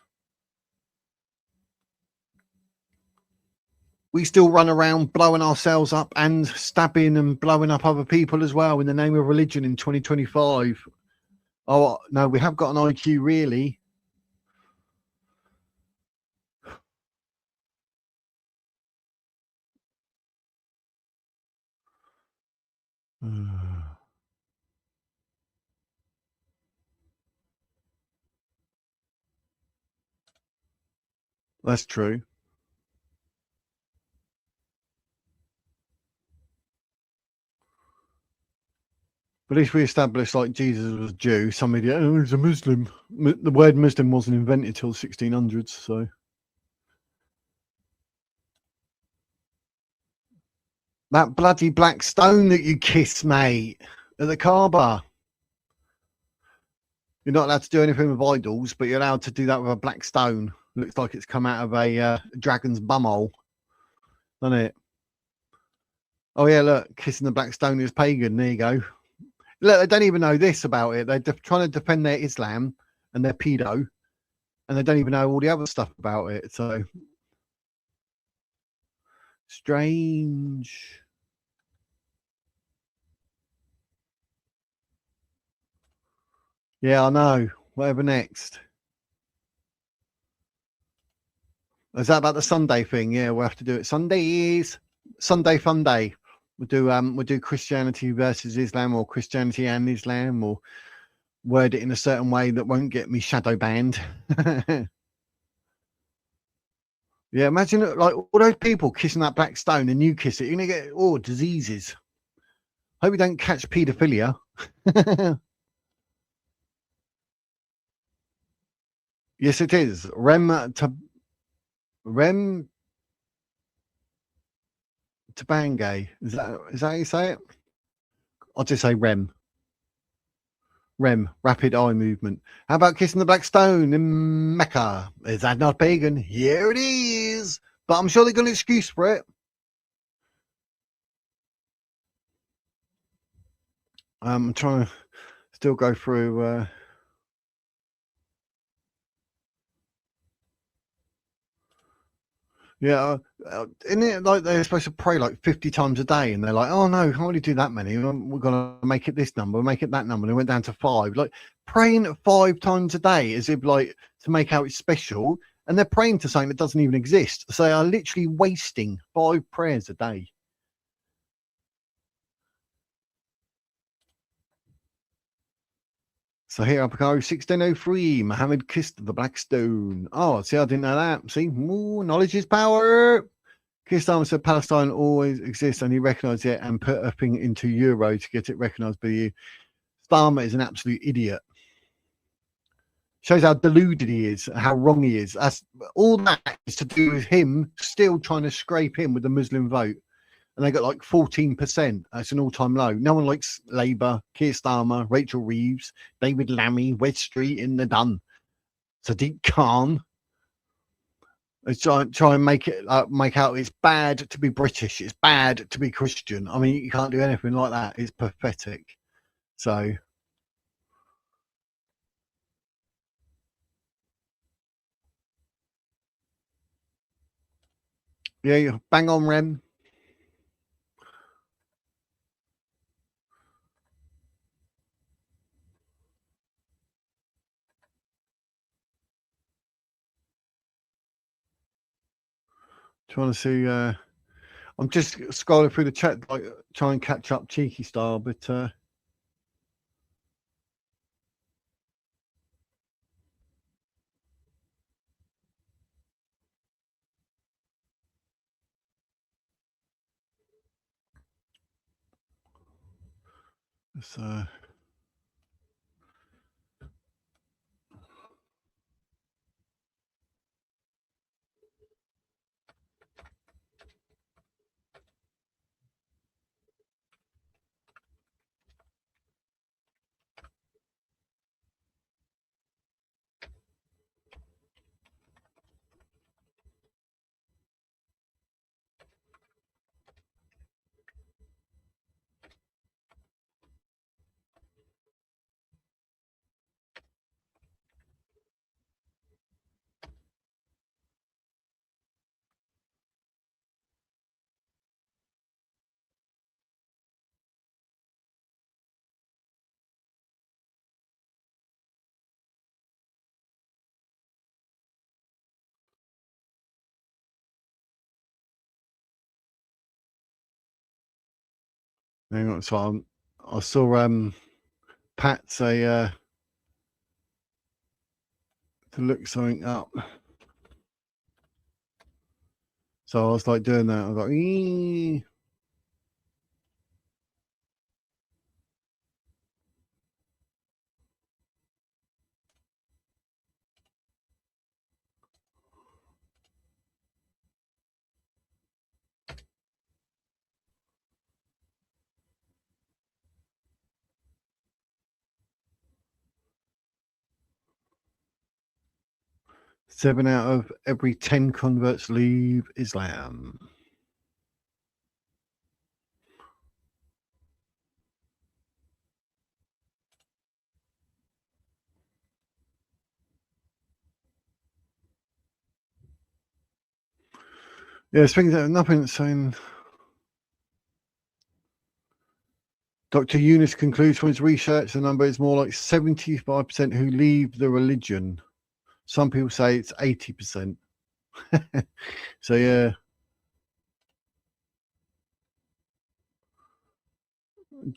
We still run around blowing ourselves up and stabbing and blowing up other people as well in the name of religion in 2025. Oh no, we have got an IQ, really. That's true. But at least we established, like, Jesus was a Jew. Some idiot, oh, he's a Muslim. The word Muslim wasn't invented till 1600s, so. That bloody black stone that you kiss, mate, at the Kaaba. You're not allowed to do anything with idols, but you're allowed to do that with a black stone. Looks like it's come out of a dragon's bumhole, doesn't it? Oh yeah, look, kissing the black stone is pagan. There you go. Look, they don't even know this about it. They're trying to defend their Islam and their pedo, and they don't even know all the other stuff about it. So strange. Yeah, I know. Whatever next. Is that about the Sunday thing? Yeah, we'll have to do it. Sundays. Sunday fun day. We'll do Christianity versus Islam, or Christianity and Islam, or word it in a certain way that won't get me shadow banned. Yeah, imagine like all those people kissing that black stone and you kiss it, you're gonna get diseases. Hope you don't catch paedophilia. Yes, it is. Rem Tabangay. Is that how you say it? I'll just say Rem. Rem, rapid eye movement. How about kissing the black stone in Mecca? Is that not pagan? Here it is. But I'm sure they've got an excuse for it. I'm trying to still go through. Yeah, isn't it like they're supposed to pray like 50 times a day, and they're like, "Oh no, can't really do that many. We're gonna make it this number, make it that number." And it went down to 5. Like praying 5 times a day, as if like to make out it's special, and they're praying to something that doesn't even exist. So they are literally wasting 5 prayers a day. So here I go, 1603. Muhammad kissed the black stone. Oh, see, I didn't know that. See, ooh, knowledge is power. Keir said Palestine always exists and he recognised it and put a thing into Euro to get it recognised by you. Starmer is an absolute idiot. Shows how deluded he is, how wrong he is. All that is to do with him still trying to scrape in with the Muslim vote. And they got like 14%. That's an all-time low. No one likes Labour, Keir Starmer, Rachel Reeves, David Lammy, West Street in the Dun, Sadiq Khan. They try and make out it's bad to be British, it's bad to be Christian. I mean, you can't do anything like that. It's pathetic. So yeah, bang on, Rem. Trying to see. I'm just scrolling through the chat, like try and catch up cheeky style, but So hang on, so I saw Pat say to look something up. So I was like doing that. I was like, eee. 7 out of every 10 converts leave Islam. Yeah, things that nothing saying. Dr. Eunice concludes from his research the number is more like 75% who leave the religion. Some people say it's 80%. So yeah,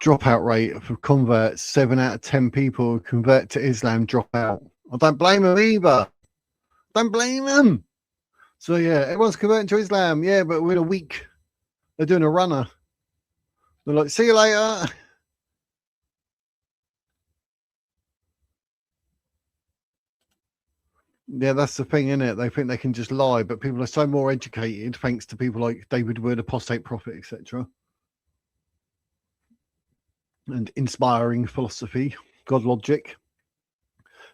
dropout rate for converts, 7 out of 10 people who convert to Islam drop out. I don't blame them either. Don't blame them. So yeah, everyone's converting to Islam. Yeah, but within a week, they're doing a runner. They're like, see you later. Yeah, that's the thing, isn't it? They think they can just lie, but people are so more educated thanks to people like David Wood, Apostate Prophet, etc. And inspiring philosophy, God logic.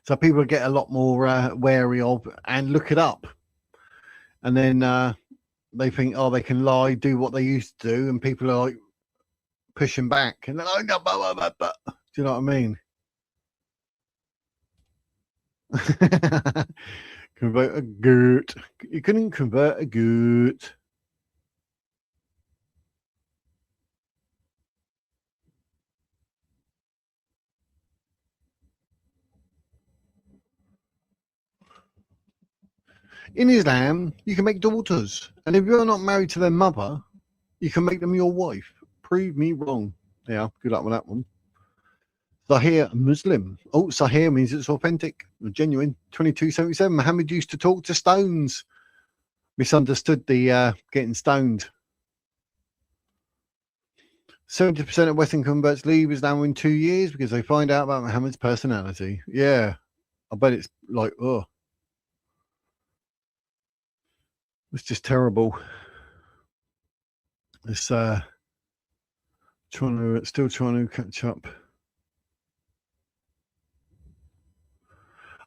So people get a lot more wary of and look it up. And then they think, oh, they can lie, do what they used to do, and people are like pushing back. And they're like, no, do you know what I mean? Convert a goat. You couldn't convert a goat. In Islam, you can make daughters, and if you're not married to their mother, you can make them your wife. Prove me wrong. Yeah, good luck with that one. Sahih Muslim. Oh, Sahih means it's authentic, genuine. 2277. Muhammad used to talk to stones. Misunderstood the getting stoned. 70% of Western converts leave Islam in 2 years because they find out about Muhammad's personality. Yeah, I bet it's like, oh, it's just terrible. It's still trying to catch up.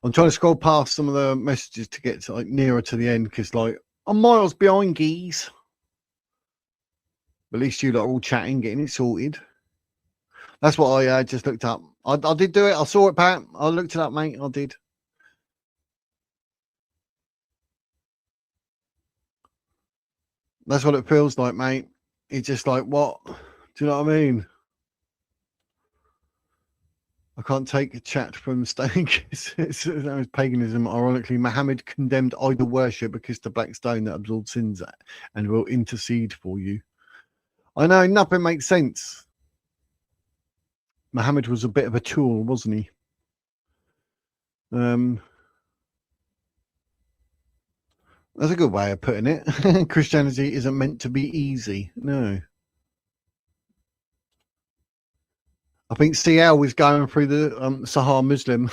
I'm trying to scroll past some of the messages to get to, like nearer to the end because like I'm miles behind geese. But at least you lot are all chatting, getting it sorted. That's what I just looked up. I did do it. I saw it, Pat. I looked it up, mate. I did. That's what it feels like, mate. It's just like, what? Do you know what I mean? I can't take a chat from staying. That was paganism. Ironically, Muhammad condemned idol worship because the black stone that absorbs sins and will intercede for you. I know, nothing makes sense. Muhammad was a bit of a tool, wasn't he? That's a good way of putting it. Christianity isn't meant to be easy. No. I think CL was going through the Sahar Muslim.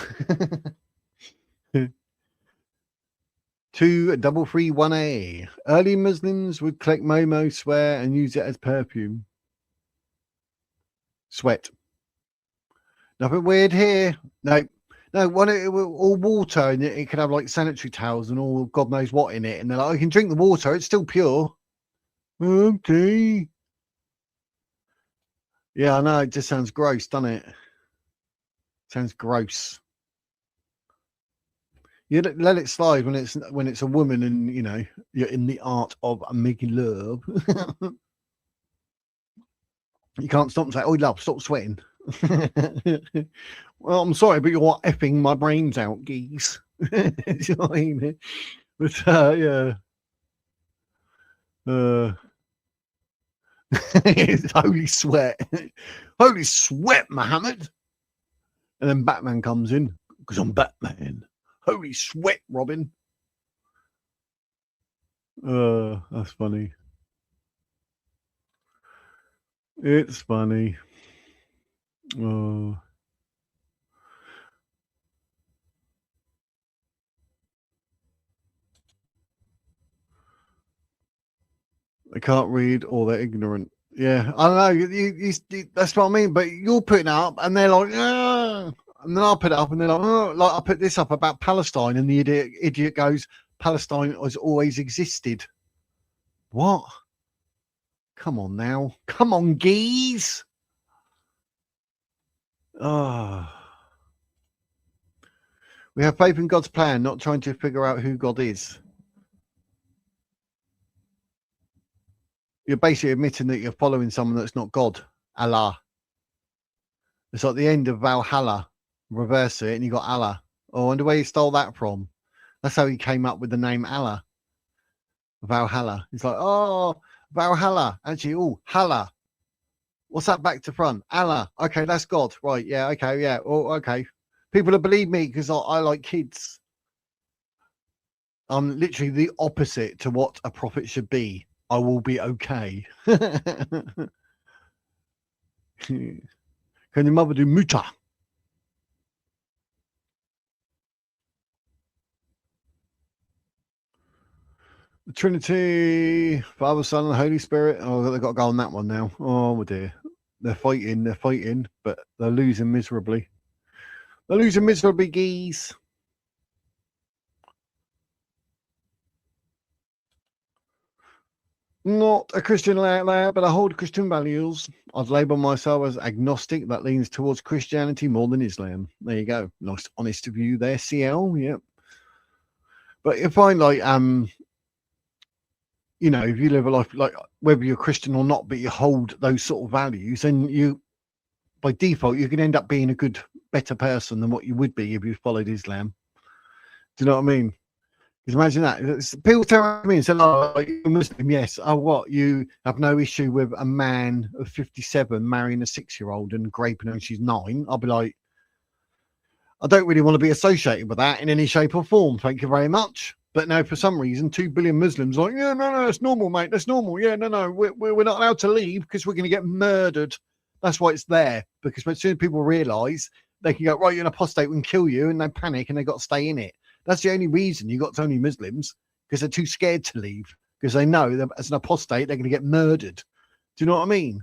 2331A. Early Muslims would collect Momo, swear, and use it as perfume. Sweat. Nothing weird here. No. No, all water, and it could have like sanitary towels and all God knows what in it. And they're like, I can drink the water, it's still pure. Okay. Yeah, I know, it just sounds gross, doesn't it? Sounds gross. You let it slide when it's a woman and you're in the art of making love. You can't stop and say, "Oh, love, stop sweating." Well, I'm sorry, but you're effing my brains out, geese. You know what I mean? But yeah, it's holy sweat, holy sweat, Muhammad. And then Batman comes in because I'm Batman. Holy sweat, Robin. That's funny. It's funny. They can't read or they're ignorant. Yeah, I don't know. You, that's what I mean. But you're putting up, and they're like, and then I'll put it up, and they're like, like I put this up about Palestine, and the idiot goes, Palestine has always existed. What? Come on now. Come on, geese. Oh. We have faith in God's plan, not trying to figure out who God is. You're basically admitting that you're following someone that's not God, Allah. It's like the end of Valhalla. Reverse it, and you got Allah. Oh, I wonder where he stole that from. That's how he came up with the name Allah. Valhalla. It's like, oh, Valhalla. Actually, oh, Halla. What's that back to front? Allah. Okay, that's God. Right, yeah, okay, yeah. Oh, okay. People will believe me because I like kids. I'm literally the opposite to what a prophet should be. I will be okay. Can your mother do muta? The Trinity, Father, Son, and Holy Spirit. Oh, they've got to go on that one now. Oh, dear. They're fighting, but they're losing miserably. They're losing miserably, geese. Not a Christian out there, but I hold Christian values. I've labelled myself as agnostic. That leans towards Christianity more than Islam. There you go. Nice, honest view there, CL. Yep. But if I like, if you live a life like whether you're Christian or not, but you hold those sort of values, then you, by default, you can end up being a good, better person than what you would be if you followed Islam. Do you know what I mean? Because imagine that. People tell me and say, "Oh, you're Muslim, yes. Oh, what? You have no issue with a man of 57 marrying a 6-year-old and raping her when she's 9?" I'll be like, I don't really want to be associated with that in any shape or form. Thank you very much. But no, for some reason, 2 billion Muslims are like, yeah, no, it's normal, mate. That's normal. Yeah, no, we're not allowed to leave because we're going to get murdered. That's why it's there. Because as soon as people realise, they can go, right, you're an apostate, we can kill you, and they panic and they got to stay in it. That's the only reason you got only Muslims, because they're too scared to leave, because they know that as an apostate, they're going to get murdered. Do you know what I mean?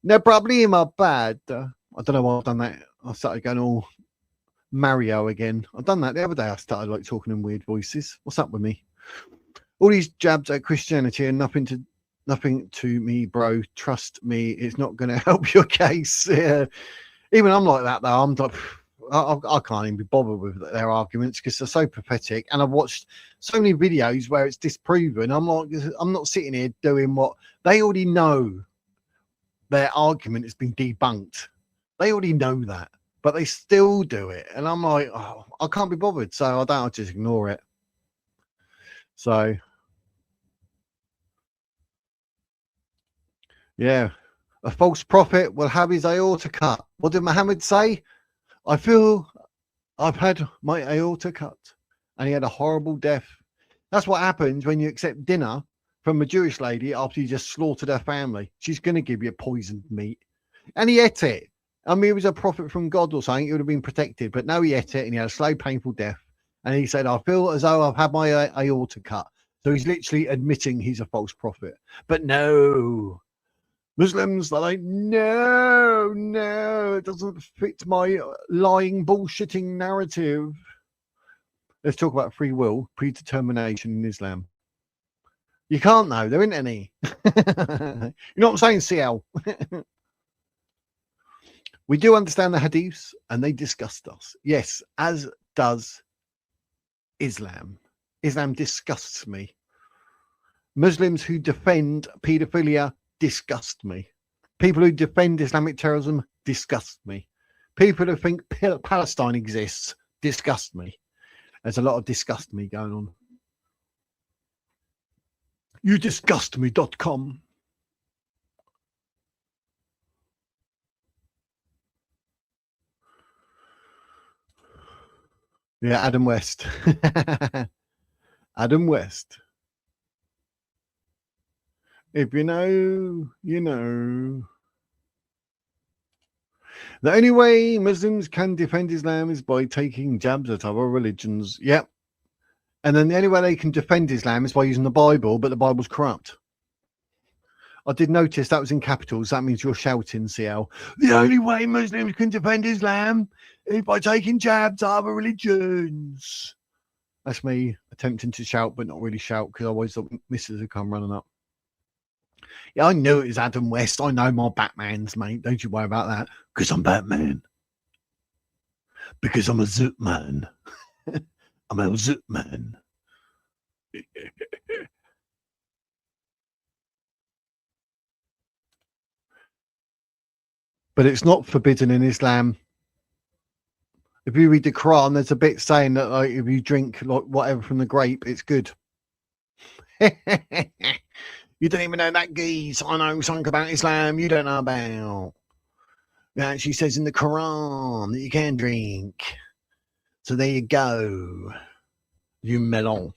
No problema, bad. I don't know why I've done that. I started going all Mario again. I've done that the other day. I started like talking in weird voices. What's up with me? All these jabs at Christianity and nothing to me, bro. Trust me, it's not going to help your case. Yeah. Even I'm like that though. I'm like, I can't even be bothered with their arguments because they're so pathetic. And I've watched so many videos where it's disproven. I'm like, I'm not sitting here doing what they already know. Their argument has been debunked. They already know that, but they still do it. And I'm like, oh, I can't be bothered. So I just ignore it. So, yeah, a false prophet will have his aorta cut. What did Muhammad say? I feel I've had my aorta cut, and he had a horrible death. That's what happens when you accept dinner from a Jewish lady after you just slaughtered her family. She's going to give you poisoned meat. And he ate it. I mean, he was a prophet from God or something. He would have been protected. But no, he ate it and he had a slow, painful death. And he said, I feel as though I've had my aorta cut. So he's literally admitting he's a false prophet. But no, Muslims, they're like, no, it doesn't fit my lying, bullshitting narrative. Let's talk about free will, predetermination in Islam. You can't know. There isn't any. You know what I'm saying, CL? We do understand the hadiths and they disgust us. Yes, as does Islam. Islam disgusts me. Muslims who defend paedophilia disgust me. People who defend Islamic terrorism disgust me. People who think Palestine exists disgust me. There's a lot of disgust me going on. YouDisgustMe.com. Yeah, Adam West. Adam West. If you know, you know. The only way Muslims can defend Islam is by taking jabs at other religions. Yep. And then the only way they can defend Islam is by using the Bible, but the Bible's corrupt. I did notice that was in capitals. That means you're shouting, CL. The only way Muslims can defend Islam is by taking jabs at other religions. That's me attempting to shout, but not really shout, because otherwise the missus would come running up. Yeah, I knew it was Adam West. I know my Batmans, mate. Don't you worry about that. Because I'm Batman. Because I'm a Zoot man. I'm a Zoot man. But it's not forbidden in Islam. If you read the Quran, there's a bit saying that like, if you drink like whatever from the grape, it's good. You don't even know that, geese. I know something about Islam you don't know about. It actually says in the Quran that you can drink. So there you go, you melon.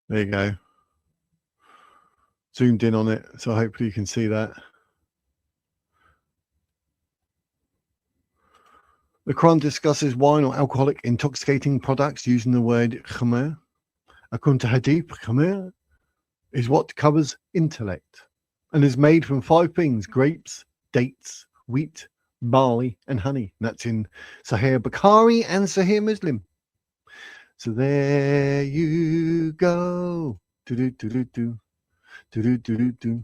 There you go. Zoomed in on it, so hopefully you can see that. The Quran discusses wine or alcoholic intoxicating products using the word khamr. According to Hadith, khamr is what covers intellect and is made from 5 things: grapes, dates, wheat, barley, and honey. And that's in Sahih Bukhari and Sahih Muslim. So there you go. Do-do-do-do-do. Do-do-do-do-do.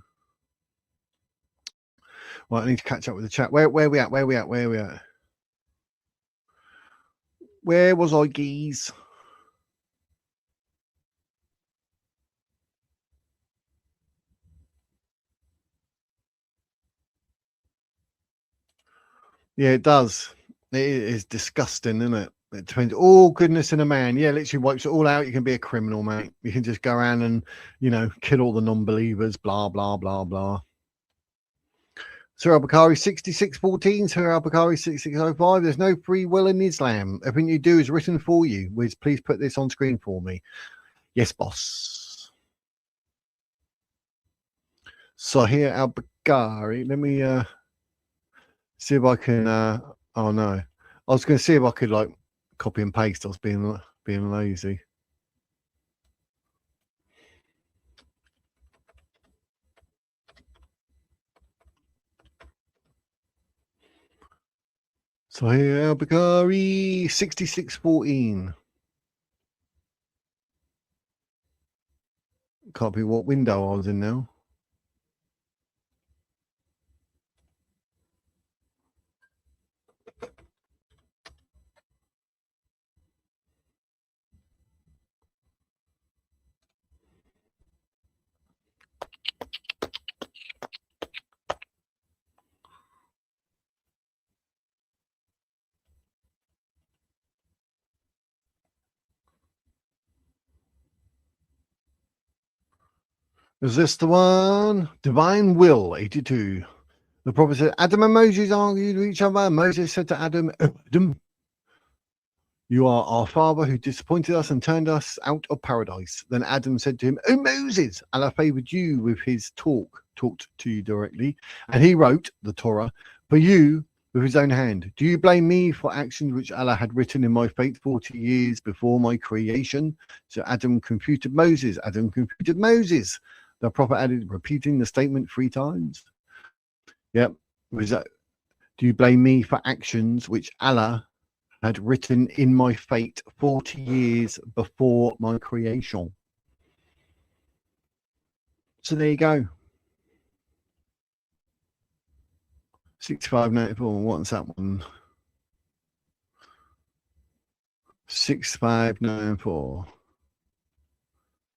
Well, I need to catch up with the chat. Where we at? Where we at? Where was I, geese? Yeah, it does. It is disgusting, isn't it? It depends. All goodness in a man. Yeah, literally wipes it all out. You can be a criminal, mate. You can just go around and, kill all the non-believers, blah, blah, blah, blah. Surah Al-Bukhari 6614, Surah Al-Bukhari 6605. There's no free will in Islam. Everything you do is written for you. Wiz, please put this on screen for me. Yes, boss. Sahih al-Bukhari. Let me see if I can. Oh no, I was going to see if I could like copy and paste. I was being lazy. Sahih al-Bukhari 6614. Can't be what window I was in now. Is this the one? Divine Will 82. The prophet said, Adam and Moses argued with each other. Moses said to Adam, Adam, you are our father who disappointed us and turned us out of paradise. Then Adam said to him, Oh Moses, Allah favored you with his talked to you directly, and he wrote the Torah for you with his own hand. Do you blame me for actions which Allah had written in my fate 40 years before my creation? So Adam confuted Moses. Adam confuted Moses. The prophet added, repeating the statement 3 times. Yep. Was that? Do you blame me for actions which Allah had written in my fate 40 years before my creation? So there you go. 6594. What's that one? 6594.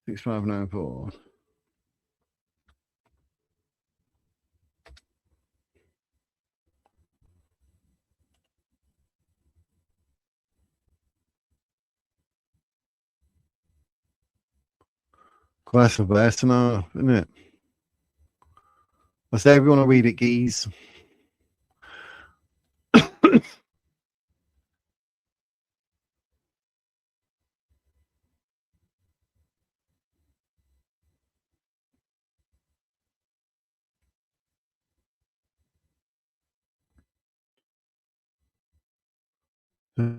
6594. That's a verse enough, isn't it? I say, if you want to read it, geez.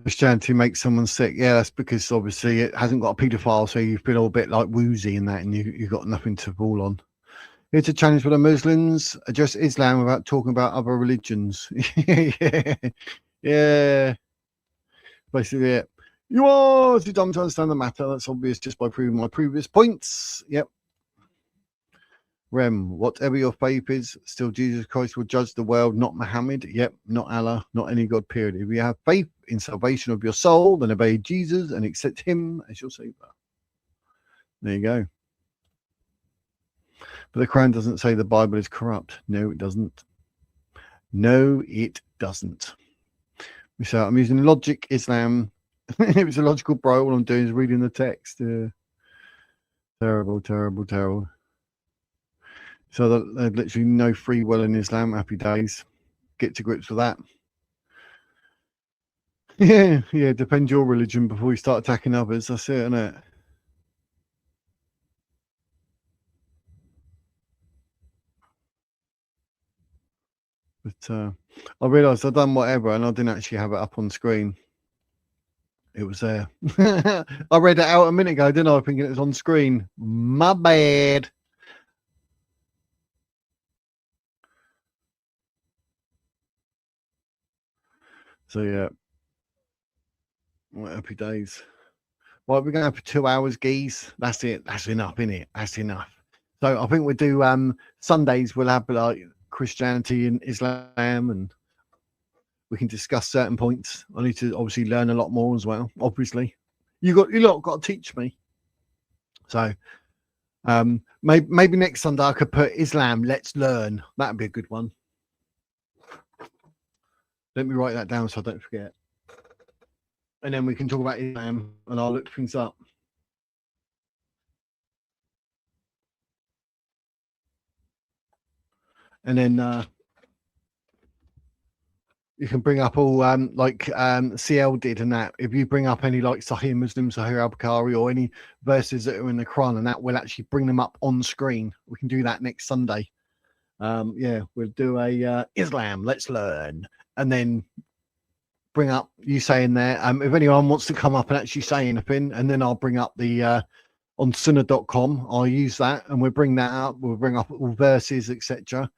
Christianity makes someone sick. Yeah, that's because obviously it hasn't got a paedophile, so you feel a bit like woozy in that, and you've got nothing to fall on. Here's a challenge for the Muslims: address Islam without talking about other religions. yeah. Basically it. You are too dumb to understand the matter. That's obvious just by proving my previous points. Yep. Rem, whatever your faith is, still Jesus Christ will judge the world, not Muhammad. Yep, not Allah, not any God, period. If you have faith in salvation of your soul, then obey Jesus and accept him as your savior. There you go. But the Quran doesn't say the Bible is corrupt. No, it doesn't. No, it doesn't. So I'm using logic Islam. It was a logical bro. All I'm doing is reading the text. Terrible, terrible, terrible. So there's literally no free will in Islam. Happy days. Get to grips with that. Yeah, depend your religion before you start attacking others. That's it, isn't it? But I realised I'd done whatever and I didn't actually have it up on screen. It was there. I read it out a minute ago, didn't I? Thinking it was on screen. My bad. So yeah. Well, happy days. Well, we're going for 2 hours, geese. That's it. That's enough, isn't it? That's enough. So I think we'll do Sundays. We'll have like Christianity and Islam, and we can discuss certain points. I need to obviously learn a lot more as well. Obviously, you lot got to teach me. So maybe next Sunday I could put Islam. Let's learn. That'd be a good one. Let me write that down so I don't forget. And then we can talk about Islam, and I'll look things up. And then you can bring up all like CL did and that. If you bring up any like Sahih Muslim, Sahih al-Bukhari, or any verses that are in the Quran and that, we'll actually bring them up on screen. We can do that next Sunday. Yeah, we'll do a Islam, let's learn, and then bring up you saying there. If anyone wants to come up and actually say anything, and then I'll bring up the on sunnah.com. I'll use that and we'll bring that up. We'll bring up all verses, etc.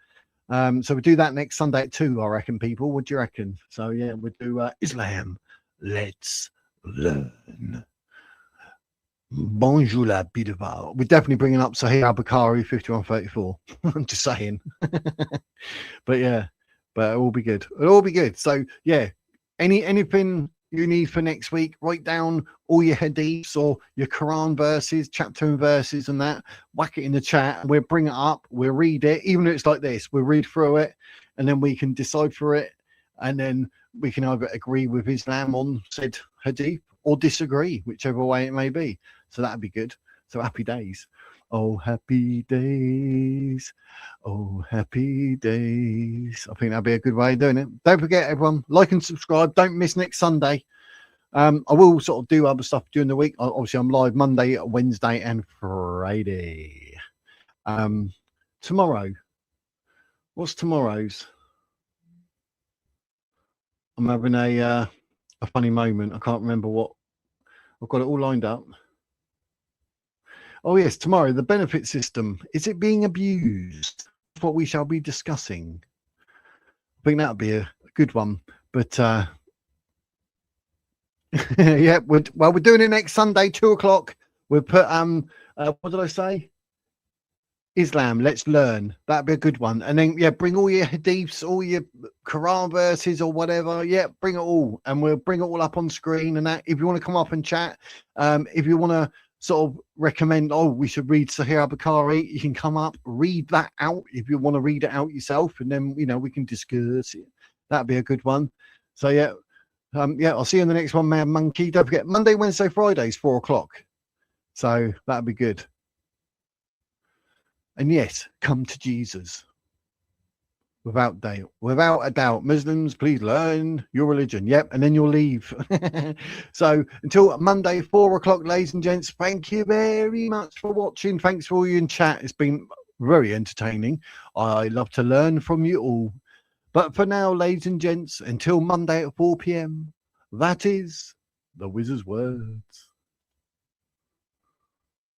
So we'll do that next Sunday at 2, I reckon, people. What do you reckon? So yeah, we'll do Islam, let's learn. Bonjour la bidava. We're definitely bringing up Sahih al-Bukhari 5134. I'm just saying. But yeah, but it'll all be good. It'll all be good. So yeah, anything you need for next week, write down all your hadiths or your Quran verses, chapter and verses and that, whack it in the chat. We'll bring it up, we'll read it, even if it's like this, we'll read through it and then we can decipher it, and then we can either agree with Islam on said hadith or disagree, whichever way it may be. So that'd be good. So happy days. Oh, happy days. Oh, happy days. I think that'd be a good way of doing it. Don't forget, everyone, like and subscribe. Don't miss next Sunday. I will sort of do other stuff during the week. Obviously, I'm live Monday, Wednesday, and Friday. Tomorrow. What's tomorrow's? I'm having a funny moment. I can't remember what. I've got it all lined up. Oh, yes, tomorrow, the benefit system. Is it being abused? That's what we shall be discussing. I think that would be a good one. But, yeah, we're doing it next Sunday, 2 o'clock. We'll put, what did I say? Islam, let's learn. That'd be a good one. And then, yeah, bring all your hadiths, all your Quran verses or whatever. Yeah, bring it all. And we'll bring it all up on screen and that. If you want to come up and chat, if you want to sort of recommend, oh, we should read Sahih al-Bukhari, you can come up, read that out if you want to read it out yourself, and then, you know, we can discuss it. That'd be a good one. So yeah, yeah, I'll see you in the next one, man. Monkey. Don't forget, Monday, Wednesday, Fridays, 4 o'clock. So that'd be good. And yes, come to Jesus. Without a doubt, Muslims, please learn your religion. Yep, and then you'll leave. So until Monday, 4 o'clock, ladies and gents, thank you very much for watching. Thanks for all you in chat. It's been very entertaining. I love to learn from you all. But for now, ladies and gents, until Monday at 4 p.m., that is the Wizard's words.